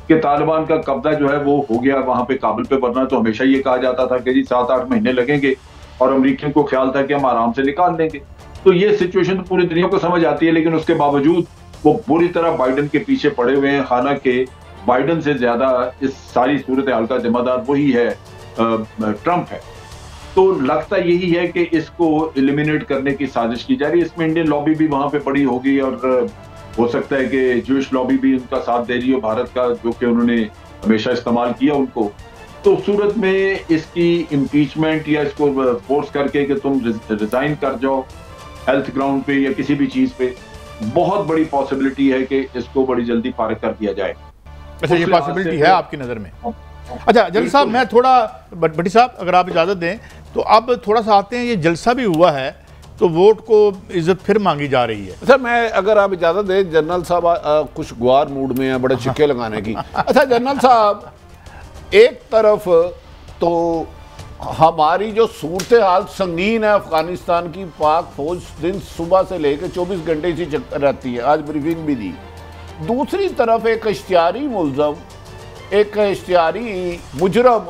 कि तालिबान का कब्जा जो है वो हो गया वहां पे काबुल पे। वरना तो हमेशा ये कहा जाता था कि जी 7-8 महीने लगेंगे, और अमेरिकियों को ख्याल था कि हम आराम से निकाल लेंगे। तो ये सिचुएशन तो पूरी दुनिया को समझ आती है, लेकिन उसके बावजूद वो बुरी तरह बाइडन के पीछे पड़े हुए हैं। हालांकि बाइडन से ज्यादा इस सारी सूरत हाल का जिम्मेदार वही है, ट्रंप है। तो लगता यही है कि इसको एलिमिनेट करने की साजिश की जा रही है। इसमें इंडियन लॉबी भी वहां पे बड़ी होगी, और हो सकता है कि ज्यूइश लॉबी भी उनका साथ दे रही हो भारत का, जो कि उन्होंने हमेशा इस्तेमाल किया उनको। तो सूरत में इसकी इम्पीचमेंट या इसको फोर्स करके कि तुम रिजाइन कर जाओ हेल्थ ग्राउंड पे या किसी भी चीज पे, बहुत बड़ी पॉसिबिलिटी है कि इसको बड़ी जल्दी फारिग कर दिया जाए। अच्छा, ये पॉसिबिलिटी है आपकी नज़र में? अच्छा जनरल साहब, मैं थोड़ा भट्टी साहब अगर आप इजाज़त दें तो अब थोड़ा सा आते हैं, ये जलसा भी हुआ है तो वोट को इज्जत फिर मांगी जा रही है। अच्छा, मैं अगर आप इजाज़त दें, जनरल साहब कुछ गुआर मूड में हैं, बड़े छिक्के लगाने की। अच्छा जनरल साहब, एक तरफ तो हमारी जो सूरत हाल संगीन है अफगानिस्तान की, पाक फौज दिन सुबह से लेकर 24 घंटे इसी चक्कर रहती है, आज ब्रीफिंग भी दी। दूसरी तरफ एक इश्तिहारी मुलजम, एक इश्तिहारी मुजरम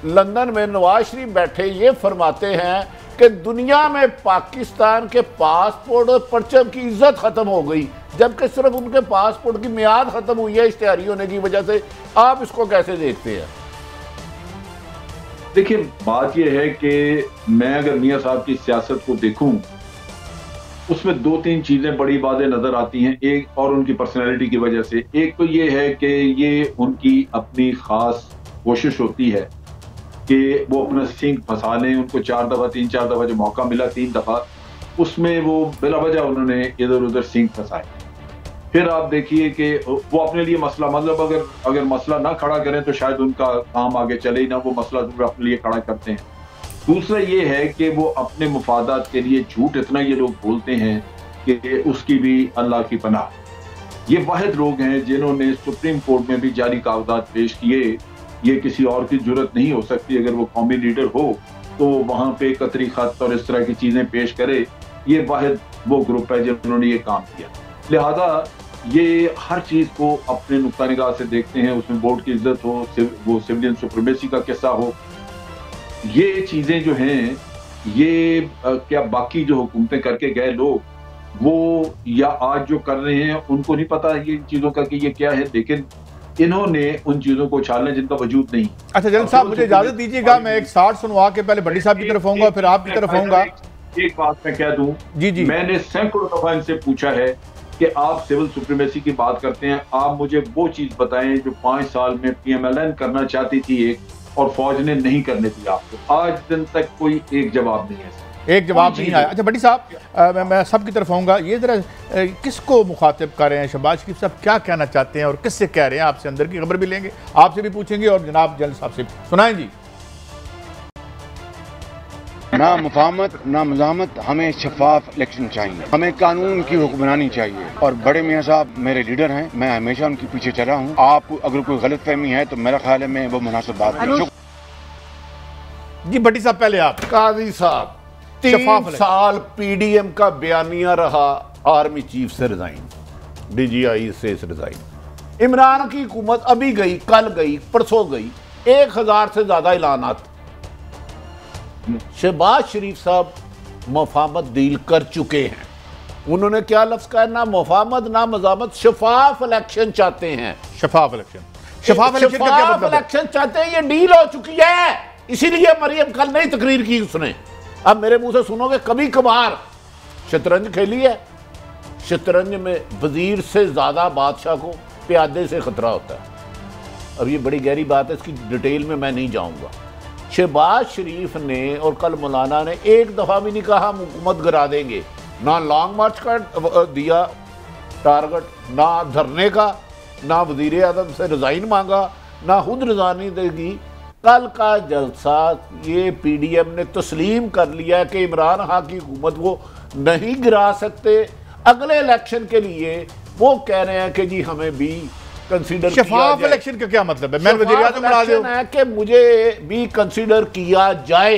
लंदन में नवाज शरीफ बैठे ये फरमाते हैं कि दुनिया में पाकिस्तान के पासपोर्ट और परचम की इज्जत खत्म हो गई, जबकि सिर्फ उनके पासपोर्ट की मियाद खत्म हुई है इश्तिहारी होने की वजह से। आप इसको कैसे देखते हैं? देखिए, बात यह है कि मैं अगर मियां साहब की सियासत को देखूं, उसमें दो तीन चीजें बड़ी बातें नजर आती हैं। एक, और उनकी पर्सनैलिटी की वजह से, एक तो ये है कि ये उनकी अपनी खास कोशिश होती है कि वो अपना सिंक फंसा लें। उनको 4 दफा 3-4 दफा जो मौका मिला, 3 दफा, उसमें वो बिला वजह उन्होंने इधर उधर सिंक फंसाए। फिर आप देखिए कि वो अपने लिए मसला, मतलब अगर मसला ना खड़ा करें तो शायद उनका काम आगे चले ही ना, वो मसला जरूर अपने लिए खड़ा करते हैं। दूसरा ये है कि वो अपने मुफादात के लिए झूठ इतना ये लोग बोलते हैं कि उसकी भी अल्लाह की पनाह। ये वाहिद लोग हैं जिन्होंने सुप्रीम कोर्ट में भी जारी कागजात पेश किए। ये किसी और की जरूरत नहीं हो सकती, अगर वो कौमी लीडर हो तो वहां पे कतरी खत और इस तरह की चीजें पेश करे। ये वाहिद वो ग्रुप है जिन्होंने ये काम किया। लिहाजा ये हर चीज को अपने नुक्ता निगाह से देखते हैं। उसमें बोर्ड की इज्जत हो, वो सिविलियन सुप्रीमेसी का किस्सा हो, ये चीजें जो हैं, ये क्या बाकी जो हुकूमतें करके गए लोग वो या आज जो कर रहे हैं उनको नहीं पता ये चीजों का कि ये क्या है, लेकिन इन्होंने उन चीजों को उछालने जिनका वजूद नहीं। अच्छा जलील साहब, मुझे इजाजत दीजिएगा, मैं एक 60 सुनवा के पहले बड़ी साहब की तरफ आऊंगा, फिर आपकी तरफ आऊंगा। एक बात मैं कह दूं, जी, मैंने सैकड़ों दफा इनसे पूछा है कि आप सिविल सुप्रीमेसी की बात करते हैं, आप मुझे वो चीज बताएं जो 5 साल में PMLN करना चाहती थी एक, और फौज ने नहीं करने दी आपको। आज दिन तक कोई एक जवाब नहीं है, एक जवाब नहीं आया। अच्छा बड़ी साहब, मैं सब की तरफ आऊँगा, ये ज़रा किसको मुखातिब कर रहे हैं? शहबाज शरीफ साहब क्या कहना चाहते हैं और किससे कह रहे हैं? आपसे अंदर की खबर भी लेंगे, आपसे भी पूछेंगे और जनाब जलील साहब से सुनाएं जी। ना मुफाहमत ना मज़ामत, हमें शफाफ इलेक्शन चाहिए, हमें कानून की हुक्मरानी चाहिए। और बड़े मियाँ साहब मेरे लीडर हैं, मैं हमेशा उनके पीछे चला हूँ। आपको अगर कोई गलत फहमी है तो मेरा ख्याल है मैं वो मुनासिब बात है। जी भट्टी साहब, पहले आप। काजी साहब, 3 साल PDM का बयानिया रहा, आर्मी चीफ से रिजाइन, DGI से रिजाइन। इमरान की हुकूमत अभी गई, कल गई, परसों गई, 1000 से ज्यादा ऐलानात। शहबाज शरीफ साहब मुफाहमत डील कर चुके हैं। उन्होंने क्या लफ्ज कहा? ना मुफाहमत ना मज़ामत, शफाफ इलेक्शन चाहते हैं। शफाफ इलेक्शन, शफाफ इलेक्शन का क्या मतलब है? इलेक्शन चाहते हैं, ये डील हो चुकी है। इसीलिए मरियम कल नई तकरीर की उसने। अब मेरे मुंह से सुनोगे, कभी कभार शतरंज खेली है, शतरंज में वजीर से ज्यादा बादशाह को प्यादे से खतरा होता है। अब ये बड़ी गहरी बात है, इसकी डिटेल में मैं नहीं जाऊंगा। शहबाज शरीफ ने और कल मौलाना ने एक दफा भी नहीं कहा हम हुकूमत गिरा देंगे। ना लॉन्ग मार्च का दिया टारगेट, ना धरने का, ना वजीर आज़म से रिजाइन मांगा, ना खुद रिजाइन देगी। कल का जलसा ये PDM ने तस्लीम कर लिया कि इमरान खान की हुकूमत को नहीं गिरा सकते। अगले इलेक्शन के लिए वो कह रहे हैं कि जी हमें भी कंसीडर। शफाफ इलेक्शन का क्या मतलब है? मैं वज़ीर आज़म बना दूं है कि मुझे भी कंसीडर किया जाए।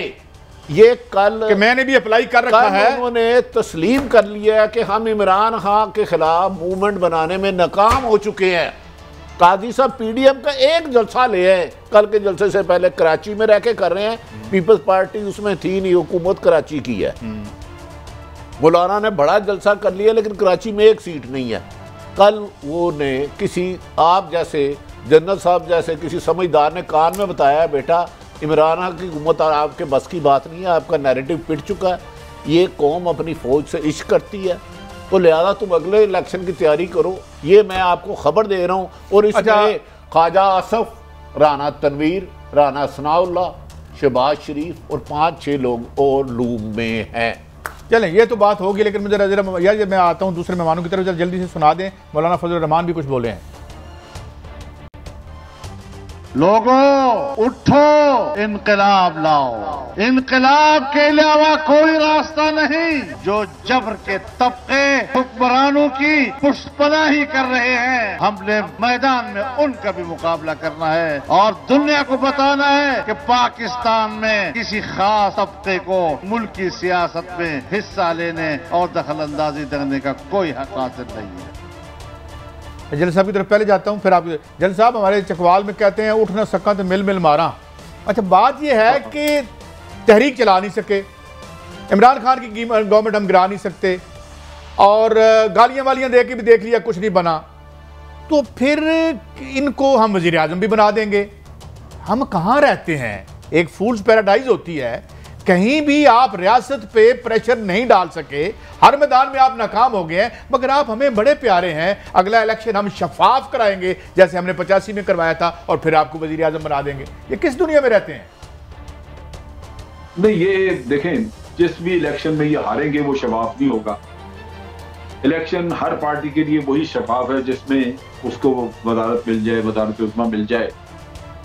ये कल कि मैंने भी अप्लाई कर रखा है। उन्होंने तस्लीम कर लिया है कि हम इमरान खान के खिलाफ मूवमेंट बनाने में नाकाम हो चुके हैं। काजी साहब PDM का एक जलसा ले आए, कल के जलसे से पहले कराची में रह के कर रहे हैं। पीपल्स पार्टी उसमें थी नहीं, हुकूमत कराची की है। मौलाना ने बड़ा जलसा कर लिया, लेकिन कराची में एक सीट नहीं है। कल वो ने किसी आप जैसे जनरल साहब जैसे किसी समझदार ने कान में बताया, बेटा इमरान खान की हुकूमत आपके बस की बात नहीं है, आपका नैरेटिव पिट चुका है, ये कौम अपनी फौज से इश्क करती है, तो लिहाजा तुम अगले इलेक्शन की तैयारी करो। ये मैं आपको खबर दे रहा हूँ। और इसमें ख्वाजा आसफ, राना तनवीर, राना सनाउल्लाह, शहबाज शरीफ और 5-6 लोग और लूम में हैं। चलें, ये तो बात होगी, लेकिन मुझे यार मैं आता हूँ दूसरे मेहमानों की तरफ, जल्दी से सुना दें। मौलाना फजल रहमान भी कुछ बोले हैं। लोगों उठो, इनकलाब लाओ। इनकलाब के अलावा कोई रास्ता नहीं। जो जबर के तबके हुक्मरानों की पुष्पनाही कर रहे हैं, हमने मैदान में उनका भी मुकाबला करना है और दुनिया को बताना है कि पाकिस्तान में किसी खास तबके को मुल्क की सियासत में हिस्सा लेने और दखल अंदाजी करने का कोई हक हासिल नहीं है। जलील साहब की तरफ पहले जाता हूँ, फिर आप। जलील साहब, हमारे चकवाल में कहते हैं उठ न सका तो मिल मिल मारा। अच्छा, बात यह है कि तहरीक चला नहीं सके, इमरान खान की गवर्नमेंट हम गिरा नहीं सकते, और गालियां वालियां दे के भी देख लिया कुछ नहीं बना, तो फिर इनको हम वजीर आजम भी बना देंगे। हम कहाँ रहते हैं? एक फूल्स पैराडाइज होती है, कहीं भी आप रियासत पे प्रेशर नहीं डाल सके, हर मैदान में आप नाकाम हो गए हैं, मगर आप हमें बड़े प्यारे हैं, अगला इलेक्शन हम शफाफ कराएंगे जैसे हमने 85 में करवाया था, और फिर आपको वजीर आजम बना देंगे। ये किस दुनिया में रहते हैं? नहीं, ये देखें, जिस भी इलेक्शन में ये हारेंगे वो शफाफ नहीं होगा। इलेक्शन हर पार्टी के लिए वही शफाफ है जिसमें उसको वजारत मिल जाए, वजारत उस्मा मिल जाए।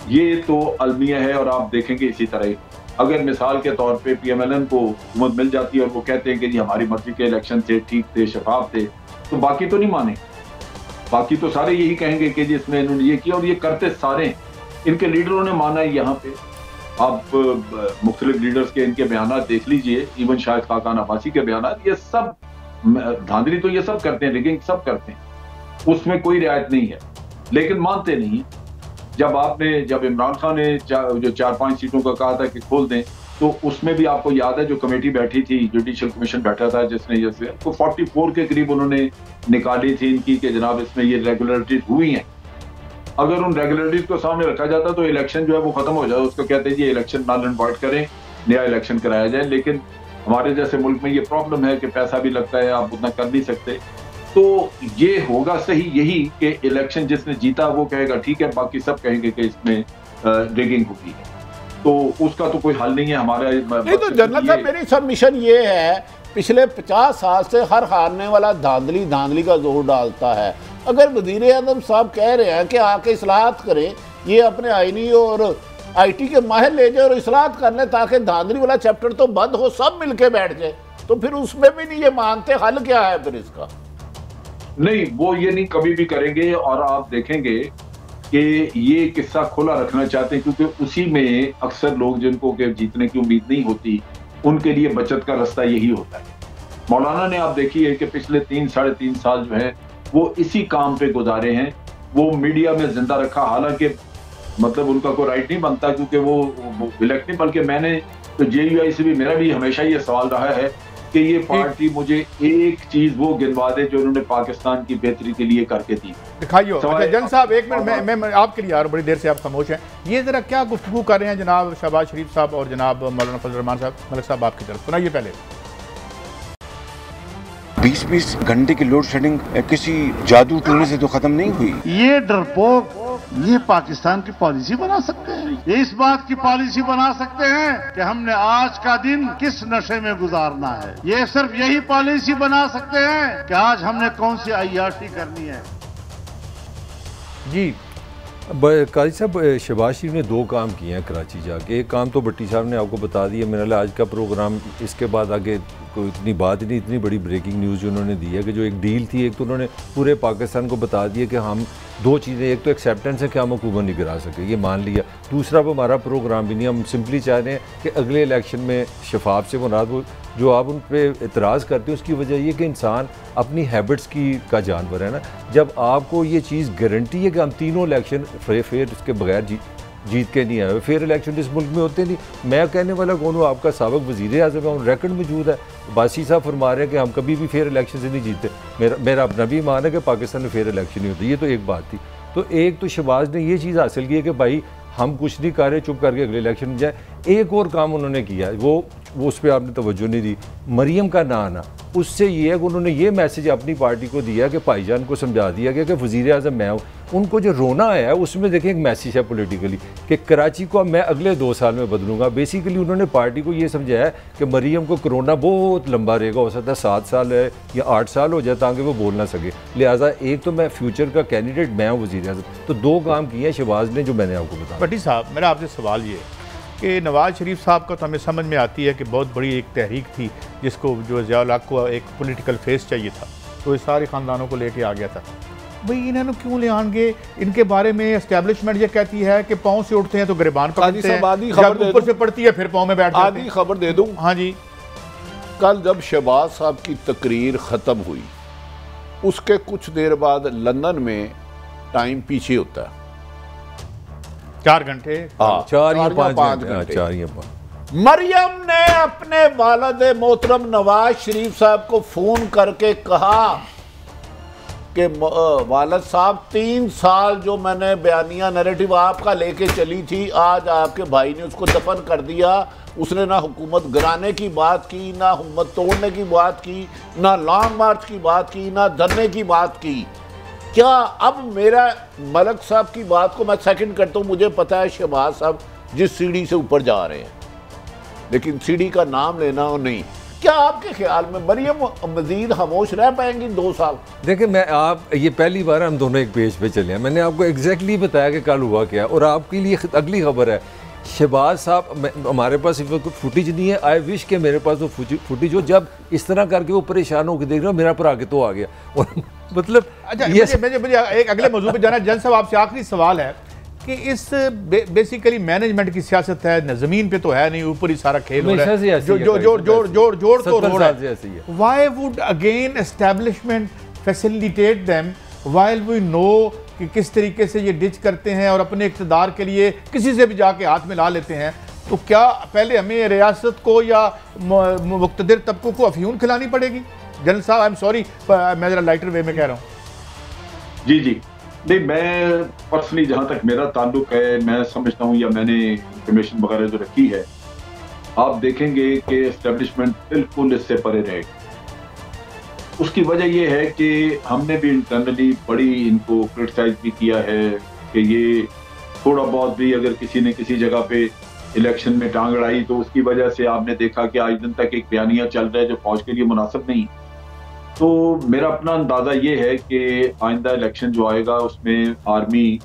ये तो अलमिया है, और आप देखेंगे इसी तरह अगर मिसाल के तौर पे PMLN को हुकूमत मिल जाती है और वो कहते हैं कि जी हमारी मर्जी के इलेक्शन थे, ठीक थे, शफाफ थे, तो बाकी तो नहीं माने। बाकी तो सारे यही कहेंगे कि जी इसमें इन्होंने ये किया, और ये करते सारे इनके लीडरों ने माना है। यहाँ पे आप मुख्तलिफ लीडर्स के इनके बयान देख लीजिए, इवन शाहिद खाकान अब्बासी के बयान, ये सब धांधली तो ये सब करते हैं, लेकिन सब करते हैं, उसमें कोई रियायत नहीं है, लेकिन मानते नहीं। जब इमरान खान ने जो 4-5 सीटों का कहा था कि खोल दें, तो उसमें भी आपको याद है जो कमेटी बैठी थी, जुडिशियल कमीशन बैठा था जिसने ये तो 44 के करीब उन्होंने निकाली थी इनकी कि जनाब इसमें ये रेगुलरिटीज हुई हैं। अगर उन रेगुलरिटीज को सामने रखा जाता तो इलेक्शन जो है वो खत्म हो जाए, उसको कहते हैं जी इलेक्शन नल एंड वॉइड करें, नया इलेक्शन कराया जाए। लेकिन हमारे जैसे मुल्क में ये प्रॉब्लम है कि पैसा भी लगता है, आप उतना कर नहीं सकते। तो ये होगा सही यही कि इलेक्शन जिसने जीता वो कहेगा ठीक है, बाकी सब कहेंगे कि इसमें रिगिंग हुई है, तो उसका तो कोई हल नहीं है हमारा। नहीं तो जनरल साहब मेरी सबमिशन ये है, पिछले 50 साल से हर हारने वाला धांधली का जोर डालता है। अगर वजीर आजम साहब कह रहे हैं कि आके इस्लाहत करें, ये अपने आईनी और IT के माहिर ले जाए और इस्लाहत कर ले ताकि धांधली वाला चैप्टर तो बंद हो, सब मिलके बैठ जाए, तो फिर उसमें भी नहीं ये मानते, हल क्या है फिर इसका? नहीं, वो ये नहीं कभी भी करेंगे। और आप देखेंगे कि ये किस्सा खुला रखना चाहते हैं, क्योंकि उसी में अक्सर लोग जिनको के जीतने की उम्मीद नहीं होती, उनके लिए बचत का रास्ता यही होता है। मौलाना ने आप देखिए कि पिछले 3-3.5 साल जो है वो इसी काम पे गुजारे हैं, वो मीडिया में जिंदा रखा, हालांकि मतलब उनका कोई राइट नहीं बनता क्योंकि वो इलेक्ट नहीं, बल्कि मैंने तो JUI से भी मेरा भी हमेशा ये सवाल रहा है कि ये पार्टी मुझे एक चीज वो गिनवा दे जो उन्होंने पाकिस्तान की बेहतरी के लिए करके दी। दिखाइए। अच्छा जन साहब एक मिनट, मैं आपके लिए यार बड़ी देर से आप खामोश हैं, ये जरा क्या गुफ्तगू कर रहे हैं जनाब शहबाज शरीफ साहब और जनाब मौलाना फजल रहमान साहब? मलिक साहब आपकी तरफ सुनाइए पहले। 20-20 घंटे की लोड शेडिंग किसी जादू टूने से तो खत्म नहीं हुई। ये डरपोक ये पाकिस्तान की पॉलिसी बना सकते हैं, ये इस बात की पॉलिसी बना सकते हैं कि हमने आज का दिन किस नशे में गुजारना है। ये सिर्फ यही पॉलिसी बना सकते हैं कि आज हमने कौन सी अय्याशी करनी है। जी काजी साहब, शहबाज शरीफ ने 2 काम किए हैं कराची जाके। एक काम तो भट्टी साहब ने आपको बता दिया, मेरा आज का प्रोग्राम इसके बाद आगे कोई इतनी बात नहीं, इतनी बड़ी ब्रेकिंग न्यूज़ उन्होंने दी है कि जो एक डील थी, एक तो उन्होंने पूरे पाकिस्तान को बता दिया कि हम 2 चीज़ें, एक तो एक्सेप्टेंस है कि हम हुकूमत नहीं गिरा सके, ये मान लिया। दूसरा वो हमारा प्रोग्राम भी नहीं, हम सिंपली चाह रहे हैं कि अगले इलेक्शन में शफाफ से मुराद वो जो आप उन पर एतराज़ करते हैं उसकी वजह ये कि इंसान अपनी हैबिट्स का जानवर है ना। जब आपको ये चीज़ गारंटी है कि हम तीनों इलेक्शन फेयर इसके बगैर जीत के नहीं आए, फेयर इलेक्शन इस मुल्क में होते नहीं। मैं कहने वाला कौन हूँ, आपका साबिक वज़ीर आज़म है, रिकॉर्ड मौजूद है। बासी साहब फरमा रहे हैं कि हम कभी भी फेयर इलेक्शन से नहीं जीते। मेरा अपना भी मान है कि पाकिस्तान में फेयर इलेक्शन नहीं होती। ये तो एक बात थी। तो एक तो शहबाज ने ये चीज़ हासिल की है कि भाई हम कुछ नहीं कर रहे, चुप करके अगले इलेक्शन में जाए। एक और काम उन्होंने किया है, वो उस पर आपने तवज्जो नहीं दी, मरियम का ना आना। उससे ये है कि उन्होंने ये मैसेज अपनी पार्टी को दिया कि भाईजान को समझा दिया गया कि वज़ीर आज़म मैं हूँ। उनको जो रोना आया है उसमें देखें एक मैसेज है पॉलिटिकली कि कराची को मैं अगले 2 साल में बदलूंगा। बेसिकली उन्होंने पार्टी को ये समझाया कि मरियम को कोरोना बहुत लंबा रहेगा, हो सकता है 7 साल है या 8 साल हो जाए ताकि वो बोल ना सके। लिहाजा एक तो मैं फ्यूचर का कैंडिडेट मैं हूँ वज़ीर आज़म। तो 2 काम किए हैं शहबाज ने जो मैंने आपको बताया। भट्टी साहब मेरा आपसे सवाल ये कि नवाज़ शरीफ साहब का तो हमें समझ में आती है कि बहुत बड़ी एक तहरीक थी जिसको जो ज़िया-उल हक़ को एक पॉलिटिकल फेस चाहिए था, तो इस सारे ख़ानदानों को लेके आ गया था। भाई इन्होंने क्यों ले आएंगे? इनके बारे में एस्टेब्लिशमेंट ये कहती है कि पाँव से उठते हैं तो गिरबान पकड़ते हैं, जब ऊपर से पड़ती है फिर पाँव में बैठ जाते हैं। आधी खबर दे दूं। हाँ जी। कल जब शहबाज साहब की तकरीर ख़त्म हुई उसके कुछ देर बाद लंदन में टाइम पीछे होता है 4 घंटे। हाँ 4 या 5 घंटे। मरियम ने अपने वालिद मोहतरम नवाज शरीफ साहब को फोन करके कहा कि वालिद साहब 3 साल जो मैंने बयानिया नैरेटिव आपका लेके चली थी, आज आपके भाई ने उसको दफन कर दिया। उसने ना हुकूमत गिराने की बात की, ना हुकूमत तोड़ने की बात की, ना लॉन्ग मार्च की बात की, ना धरने की बात की। क्या अब मेरा मलक साहब की बात को मैं सेकंड करता हूँ। मुझे पता है शहबाज साहब जिस सीढ़ी से ऊपर जा रहे हैं, लेकिन सीढ़ी का नाम लेना और नहीं। क्या आपके ख्याल में मरियम मजीद खामोश रह पाएंगी 2 साल? देखिए, मैं आप ये पहली बार हम दोनों एक पेज पे चले हैं। मैंने आपको एग्जैक्टली बताया कि कल हुआ क्या, और आपके लिए अगली खबर है शहबाज साहब। हमारे पास फुटेज नहीं है। आई विश के मेरे पास वो फुटेज हो जब इस तरह करके वो परेशान होकर देख रहे हो, मेरा पर आगे तो आ गया। और मतलब अच्छा, मुझे एक अगले मौजूद पे जाना। जन साहब आपसे आखिरी सवाल है कि इस बेसिकली मैनेजमेंट की सियासत है, जमीन पे तो है नहीं, ऊपर ही सारा खेल हो रहा है, जोड़ तो हो रहा है। Why would again establishment facilitate them while we know कि किस तरीके से ये डिच करते हैं और अपने इक़्तिदार के लिए किसी से भी जाके हाथ में ला लेते हैं। तो क्या पहले हमें रियासत को या मुक़्तदिर तबकों को अफयून खिलानी पड़ेगी? जनरल साहब, आई एम सॉरी, मैं जरा लाइटर वे में कह रहा हूँ। जी नहीं, मैं पर्सनली जहाँ तक मेरा ताल्लुक है, मैं समझता हूँ या मैंने इंफॉर्मेशन वगैरह जो रखी है, आप देखेंगे कि एस्टेब्लिशमेंट बिल्कुल इससे परे रहेगी। उसकी वजह यह है कि हमने भी इंटरनली बड़ी इनको क्रिटिसाइज भी किया है कि ये थोड़ा बहुत भी अगर किसी ने किसी जगह पे इलेक्शन में टांग अड़ाई तो उसकी वजह से आपने देखा कि आज दिन तक एक बयानिया चल रहा है जो फौज के लिए मुनासिब नहीं। तो मेरा अपना अंदाजा ये है कि आइंदा इलेक्शन जो आएगा उसमें आर्मी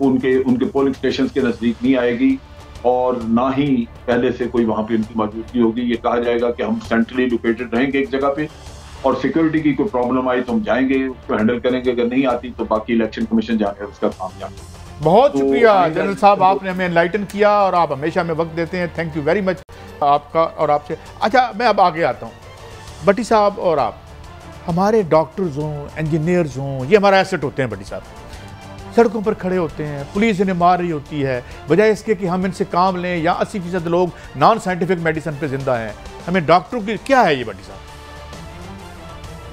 उनके पोलिंग स्टेशन के नज़दीक नहीं आएगी और ना ही पहले से कोई वहाँ पे उनकी मौजूदगी होगी। ये कहा जाएगा कि हम सेंट्रली लोकेटेड रहेंगे एक जगह पे, और सिक्योरिटी की कोई प्रॉब्लम आई तो हम जाएंगे, उसको हैंडल करेंगे, अगर नहीं आती तो बाकी इलेक्शन कमीशन जाने उसका काम जाएंगे। बहुत शुक्रिया जनरल साहब, आपने हमें एनलाइटन किया और आप हमेशा हमें वक्त देते हैं। थैंक यू वेरी मच आपका और आपसे। अच्छा, मैं अब आगे आता हूँ। भट्टी साहब और आप, हमारे डॉक्टर्स हों, इंजीनियर्स हों, ये हमारा एसेट होते हैं। भट्टी साहब सड़कों पर खड़े होते हैं, पुलिस इन्हें मार रही होती है, बजाय इसके कि हम इनसे काम लें। या 80% लोग नॉन साइंटिफिक मेडिसिन पे जिंदा हैं। हमें डॉक्टरों की क्या है ये भट्टी साहब?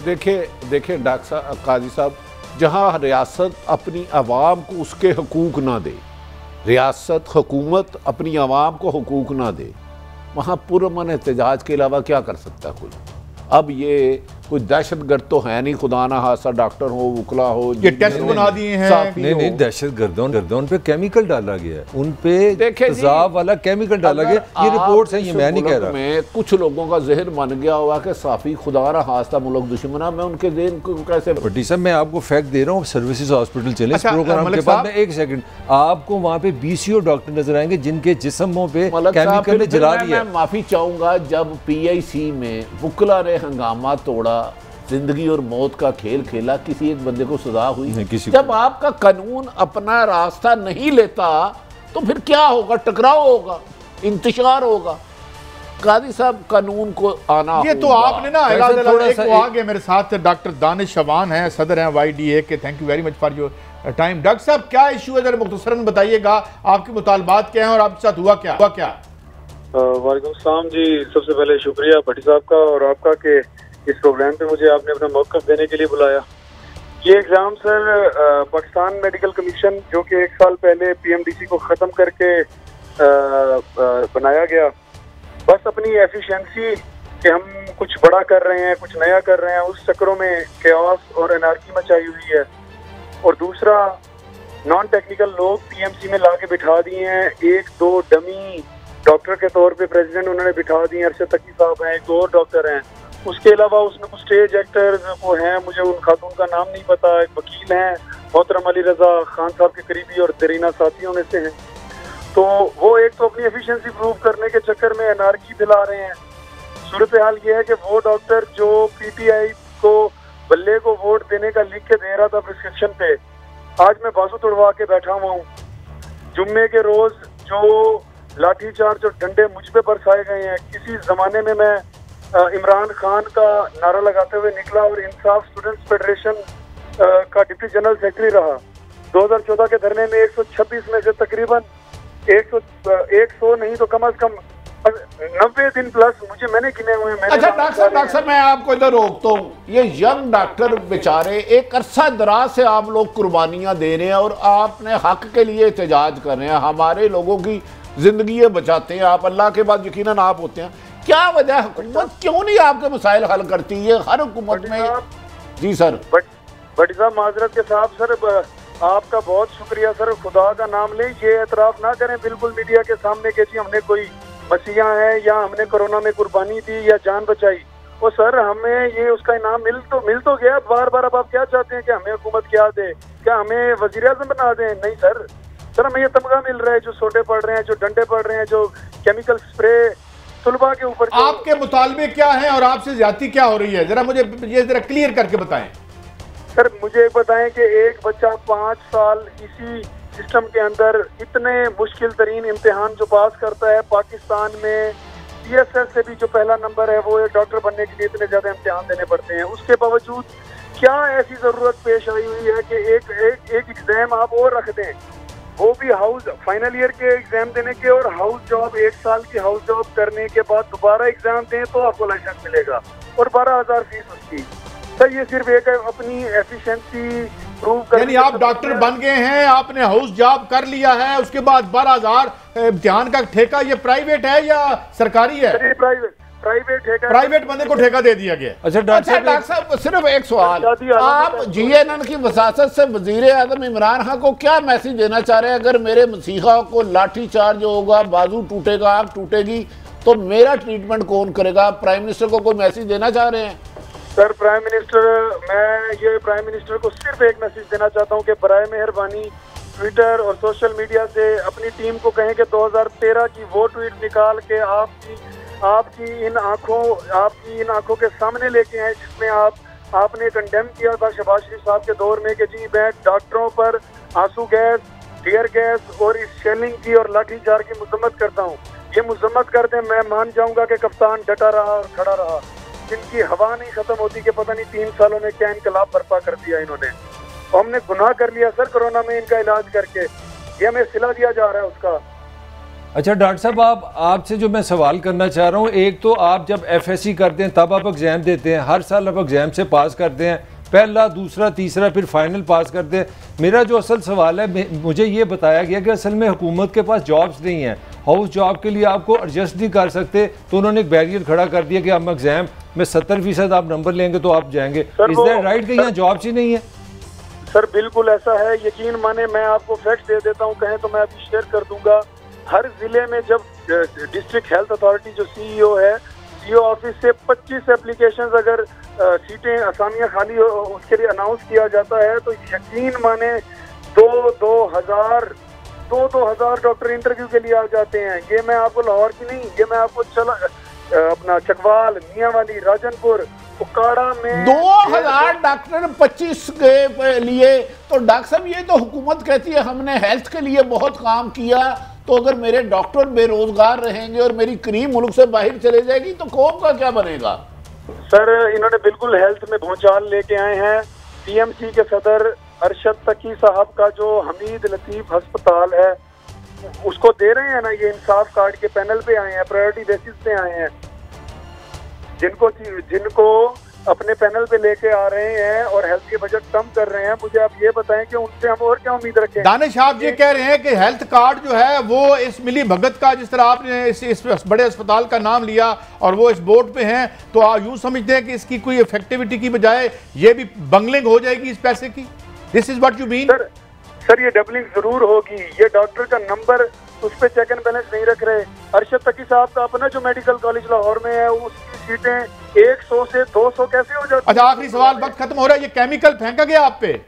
देखिए डॉक्टर साहब, काजी साहब, जहाँ रियासत अपनी आवाम को उसके हकूक़ ना दे, रियासत हुकूमत अपनी आवाम को हकूक़ ना दे, वहाँ पुरअमन एहतजाज के अलावा क्या कर सकता है कोई? अब ये कोई दहशतगर्द तो है नहीं, खुदा ना हादसा डॉक्टर हो, वकला हो, ये टेस्ट बना दिए हैं। नहीं, दहशतगर्दों पे केमिकल डाला गया है, उन पे तेजाब वाला केमिकल डाला गया। ये रिपोर्ट्स हैं, ये मैं नहीं कह रहा। में कुछ लोगों का जहन बन गया हुआ कि साफी खुदा ना हादसा मुल्क दुश्मना, मैं उनके जहन को कैसे? भट्टी साहब, मैं आपको फैक्ट दे रहा हूँ, सर्विसेज हॉस्पिटल चले इस प्रोग्राम के बाद में 1 सेकंड, आपको वहाँ पे BCO डॉक्टर नजर आएंगे जिनके जिस्मों पे केमिकल ने जला दिया। मैं माफी चाहूंगा, जब PIC में वकला ने हंगामा तोड़ा, जिंदगी और मौत का खेल खेला, किसी एक बंदे को सजा हुई? जब आपका कानून अपना रास्ता नहीं लेता तो फिर क्या होगा? टकराव होगा, इंतशार होगा। काजी साहब, कानून को आना ये तो आपने ना आगे मेरे साथ डॉक्टर दानिश शवान है, सदर हैं YDA के। Thank you very much for your time. Doctor साहब, क्या इशू है, जरा मुख्तसरन बताइएगा, आपके मुतालबात क्या हैं और आपके साथ हुआ क्या? वालेकुम सलाम जी। सबसे पहले शुक्रिया भट्टी साहब का और आपका कि इस प्रोग्राम पे मुझे आपने अपना मौक़िफ़ देने के लिए बुलाया। ये exam sir Pakistan medical commission जो कि 1 साल पहले PMDC को ख़त्म करके बनाया गया, बस अपनी एफिशिएंसी कि हम कुछ बड़ा कर रहे हैं, कुछ नया कर रहे हैं, उस चक्करों में केओस और एनार्की मचाई हुई है। और दूसरा, नॉन टेक्निकल लोग PMC में ला के बिठा दिए हैं। 1-2 डमी डॉक्टर के तौर पे प्रेसिडेंट उन्होंने बिठा दिए। अरशद तकी साहब हैं, 1 और डॉक्टर हैं। उसके अलावा उसमें कुछ स्टेज एक्टर्स वो हैं, मुझे उन खातून का नाम नहीं पता। एक वकील हैं मोहतरम अली रजा खान साहब के करीबी और दरीना साथियों में से हैं। तो वो एक तो अपनी एफिशिएंसी प्रूव करने के चक्कर में अनारकी फैला रहे हैं। सूरत हाल ये है कि वो डॉक्टर जो PTI को बल्ले को वोट देने का लिख के दे रहा था प्रिस्क्रिप्शन पे, आज मैं बाजू तोड़वा के बैठा हुआ हूँ। जुम्मे के रोज जो लाठीचार्ज और डंडे मुझ पे बरसाए गए हैं, किसी जमाने में मैं इमरान खान का नारा लगाते हुए निकला और इंसाफ स्टूडेंट्स फेडरेशन का डिप्टी जनरल सेक्रेटरी रहा। 2014 के धरने में 126 में से तकरीबन 100 नहीं तो कम अज कम 90 दिन प्लस मुझे मैंने गिने हुए हैं। अच्छा डॉक्टर साहब मैं आपको इधर रोकता हूँ, ये यंग डॉक्टर बेचारे एक अरसा दराज से आप लोग कुर्बानियां दे रहे हैं और आपने हक के लिए एहतजाज कर रहे हैं, हमारे लोगों की जिंदगी बचाते हैं आप, अल्लाह के बाद यकीनन आप होते हैं। क्या वजह हुकूमत क्यों नहीं आपके मसाइल हल करती है? हर हुकूमत में। जी सर। बट साहब माजरत के साथ सर आपका बहुत शुक्रिया सर, खुदा का नाम ले, ये एतराफ़ ना करें बिल्कुल मीडिया के सामने कि जी हमने कोई मसीहा है या हमने कोरोना में कुर्बानी दी या जान बचाई। और सर हमें ये उसका इनाम मिल तो गया, बार बार अब आप क्या चाहते हैं कि हमें हुकूमत क्या दे, क्या हमें वज़ीर आज़म बना दें? नहीं सर, हमें ये तमगा मिल रहा है, जो सोटे पड़ रहे हैं, जो डंडे पड़ रहे हैं, जो केमिकल स्प्रे तुलबा के ऊपर। आपके मुतालबे क्या है और आपसे ज्यादती क्या हो रही है, जरा मुझे ये जरा क्लियर करके बताएं। सर मुझे बताएं कि एक बच्चा 5 साल इसी सिस्टम के अंदर इतने मुश्किल तरीन इम्तिहान जो पास करता है, पाकिस्तान में CSS से भी जो पहला नंबर है वो एक डॉक्टर बनने के लिए इतने ज्यादा इम्तिहान देने पड़ते हैं, उसके बावजूद क्या ऐसी जरूरत पेश आई हुई है कि एक एग्जाम आप और रख दें, वो भी हाउस फाइनल ईयर के एग्जाम देने के, और हाउस जॉब 1 साल की हाउस जॉब करने के बाद दोबारा एग्जाम दें तो आपको लाइसेंस मिलेगा, और 12,000 फीस उसकी। सर ये सिर्फ एक अपनी एफिशिएंसी प्रूव कर, यानी आप डॉक्टर बन गए हैं, आपने हाउस जॉब कर लिया है, उसके बाद 12,000 इम्तिहान का ठेका, ये प्राइवेट है या सरकारी है? प्राइवेट ठेका, प्राइवेट बंदे को ठेका दे दिया गया। अच्छा डॉक्टर साहब सिर्फ एक सवाल, आप GNN की वसासत से वजीर आजम इमरान खान को क्या मैसेज देना चाह रहे हैं? अगर मेरे मसीहा को लाठी चार्ज होगा, बाजू टूटेगा, आंख टूटेगी, तो मेरा ट्रीटमेंट कौन करेगा? प्राइम मिनिस्टर को कोई मैसेज देना चाह रहे हैं? सर मैं ये प्राइम मिनिस्टर को सिर्फ एक मैसेज देना चाहता हूँ कि बराए मेहरबानी ट्विटर और सोशल मीडिया से अपनी टीम को कहें कि 2013 की वो ट्वीट निकाल के आपकी इन आंखों के सामने लेके आए, जिसमें आपने कंडेम किया था शहबाज शरीफ साहब के दौर में कि जी मैं डॉक्टरों पर आंसू गैस, टीयर गैस और इस शेलिंग की और लाठीचार्ज की मजम्मत करता हूँ। ये मजम्मत करते मैं मान जाऊंगा कि कप्तान डटा रहा और खड़ा रहा, जिनकी हवा नहीं खत्म होती कि पता नहीं 3 सालों में क्या इनकलाब बर्पा कर दिया इन्होंने। और हमने गुनाह कर लिया सर कोरोना में इनका इलाज करके, ये हमें सिला दिया जा रहा है उसका। अच्छा डॉक्टर साहब आपसे जो मैं सवाल करना चाह रहा हूँ, एक तो आप जब FSC करते हैं तब आप एग्ज़ाम देते हैं, हर साल आप एग्ज़ाम से पास करते हैं, पहला दूसरा तीसरा फिर फाइनल पास करते हैं। मेरा जो असल सवाल है, मुझे ये बताया गया कि असल में हुकूमत के पास जॉब्स नहीं है, हाउस जॉब के लिए आपको एडजस्ट नहीं कर सकते, तो उन्होंने एक बैरियर खड़ा कर दिया कि हम एग्जाम में 70% आप नंबर लेंगे तो आप जाएंगे। इज दैट राइट कि यहाँ जॉब्स ही नहीं है? सर बिल्कुल ऐसा है, यकीन माने मैं आपको फैक्ट दे देता हूँ, कहें तो मैं अभी शेयर कर दूंगा। हर जिले में जब डिस्ट्रिक्ट हेल्थ अथॉरिटी जो CEO है, CEO ऑफिस से 25 एप्लीकेशंस अगर सीटें असामियाँ खाली हो उसके लिए अनाउंस किया जाता है, तो यकीन माने 2,000 डॉक्टर इंटरव्यू के लिए आ जाते हैं। ये मैं आपको लाहौर की नहीं, ये मैं आपको अपना चकवाल, मियांवाली, राजनपुर, उकाड़ा में 2000 डॉक्टर 25 के लिए। तो डॉक्टर साहब ये तो हुकूमत कहती है हमने हेल्थ के लिए बहुत काम किया, तो अगर मेरे डॉक्टर बेरोजगार रहेंगे और मेरी करीब मुल्क से बाहर चले जाएगी तो कौम का क्या बनेगा? सर इन्होंने बिल्कुल हेल्थ में भूचाल लेके आए हैं। TMC के सदर अरशद तकी साहब का जो हमीद लतीफ अस्पताल है उसको दे रहे हैं ना, ये इंसाफ कार्ड के पैनल पे आए हैं, प्रायोरिटी बेसिस पे आए हैं, जिनको अपने पैनल पे लेके आ रहे हैं और हेल्थ के बजट कम कर रहे हैं। मुझे आप ये बताएं कि उनसे हम और क्या उम्मीद रखें? दानिश आप ये कह रहे हैं कि हेल्थ कार्ड जो है वो इस मिली भगत का, जिस तरह आपने इस बड़े अस्पताल का नाम लिया और वो इस बोर्ड पे हैं, तो आप यूं समझते हैं कि इसकी कोई इफेक्टिविटी की बजाय ये भी बंगलिंग हो जाएगी इस पैसे की? This is what you mean? Sir ये डबलिंग जरूर होगी। ये डॉक्टर का नंबर उस पर चेक एंड बैलेंस नहीं रख रहे। अरशद तकी साहब का अपना जो मेडिकल कॉलेज लाहौर में है उसकी सीटें 100 से 200 कैसे हो जाती? अच्छा आखिरी सवाल, वक्त खत्म हो रहा है, ये केमिकल फेंका गया आप पे?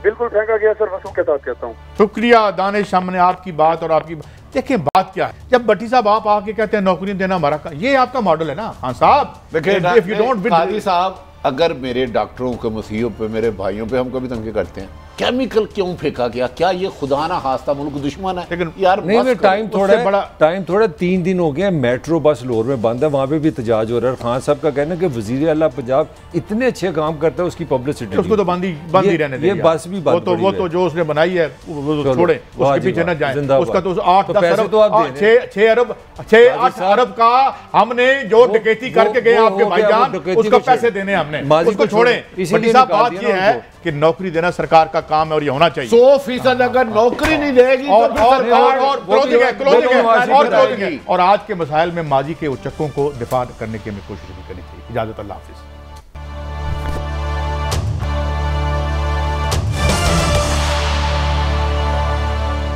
बिल्कुल फेंका गया सर, वसूल के साथ कहता हूँ। शुक्रिया दानिश, हमने आपकी बात और आपकी देखिए बात क्या है, जब भट्टी साहब आप आके कहते हैं नौकरियां देना हमारा का, ये आपका मॉडल है ना? हाँ साहब देखिए काजी साहब, अगर मेरे डॉक्टरों के मसीहों पे, मेरे भाइयों पे हम कभी तंगे करते हैं केमिकल क्यों फेंका गया? क्या ये खुदा ना खास्ता मुल्क दुश्मन है? लेकिन यार नहीं, टाइम थोड़ा 3 दिन हो गया, मेट्रो बस लाहौर में बंद है, वहाँ पे भी एहतजाज हो रहा है। खान साहब का कहना है कि वजीर आला पंजाब इतने अच्छे काम करता है, उसकी पब्लिसिटी उसको तो बंद ही रहने दे। ये बस भी वो तो जो उसने बनाई है वो छोड़े, उसके पीछे न जाए। उसका तो 8 अरब का हमने जो डकैती करके गए आपके भाईजान, उसको पैसे देने हमने, उसको छोड़े। बड़ी साहब बात ये है कि नौकरी देना सरकार का काम है और ये होना चाहिए। 100% अगर नौकरी नहीं देगी और आज के मसाइल में माजी के उच्चकों को दिफा करने की हमें कोशिश नहीं करनी चाहिए। इजाजत, अल्लाह हाफिज।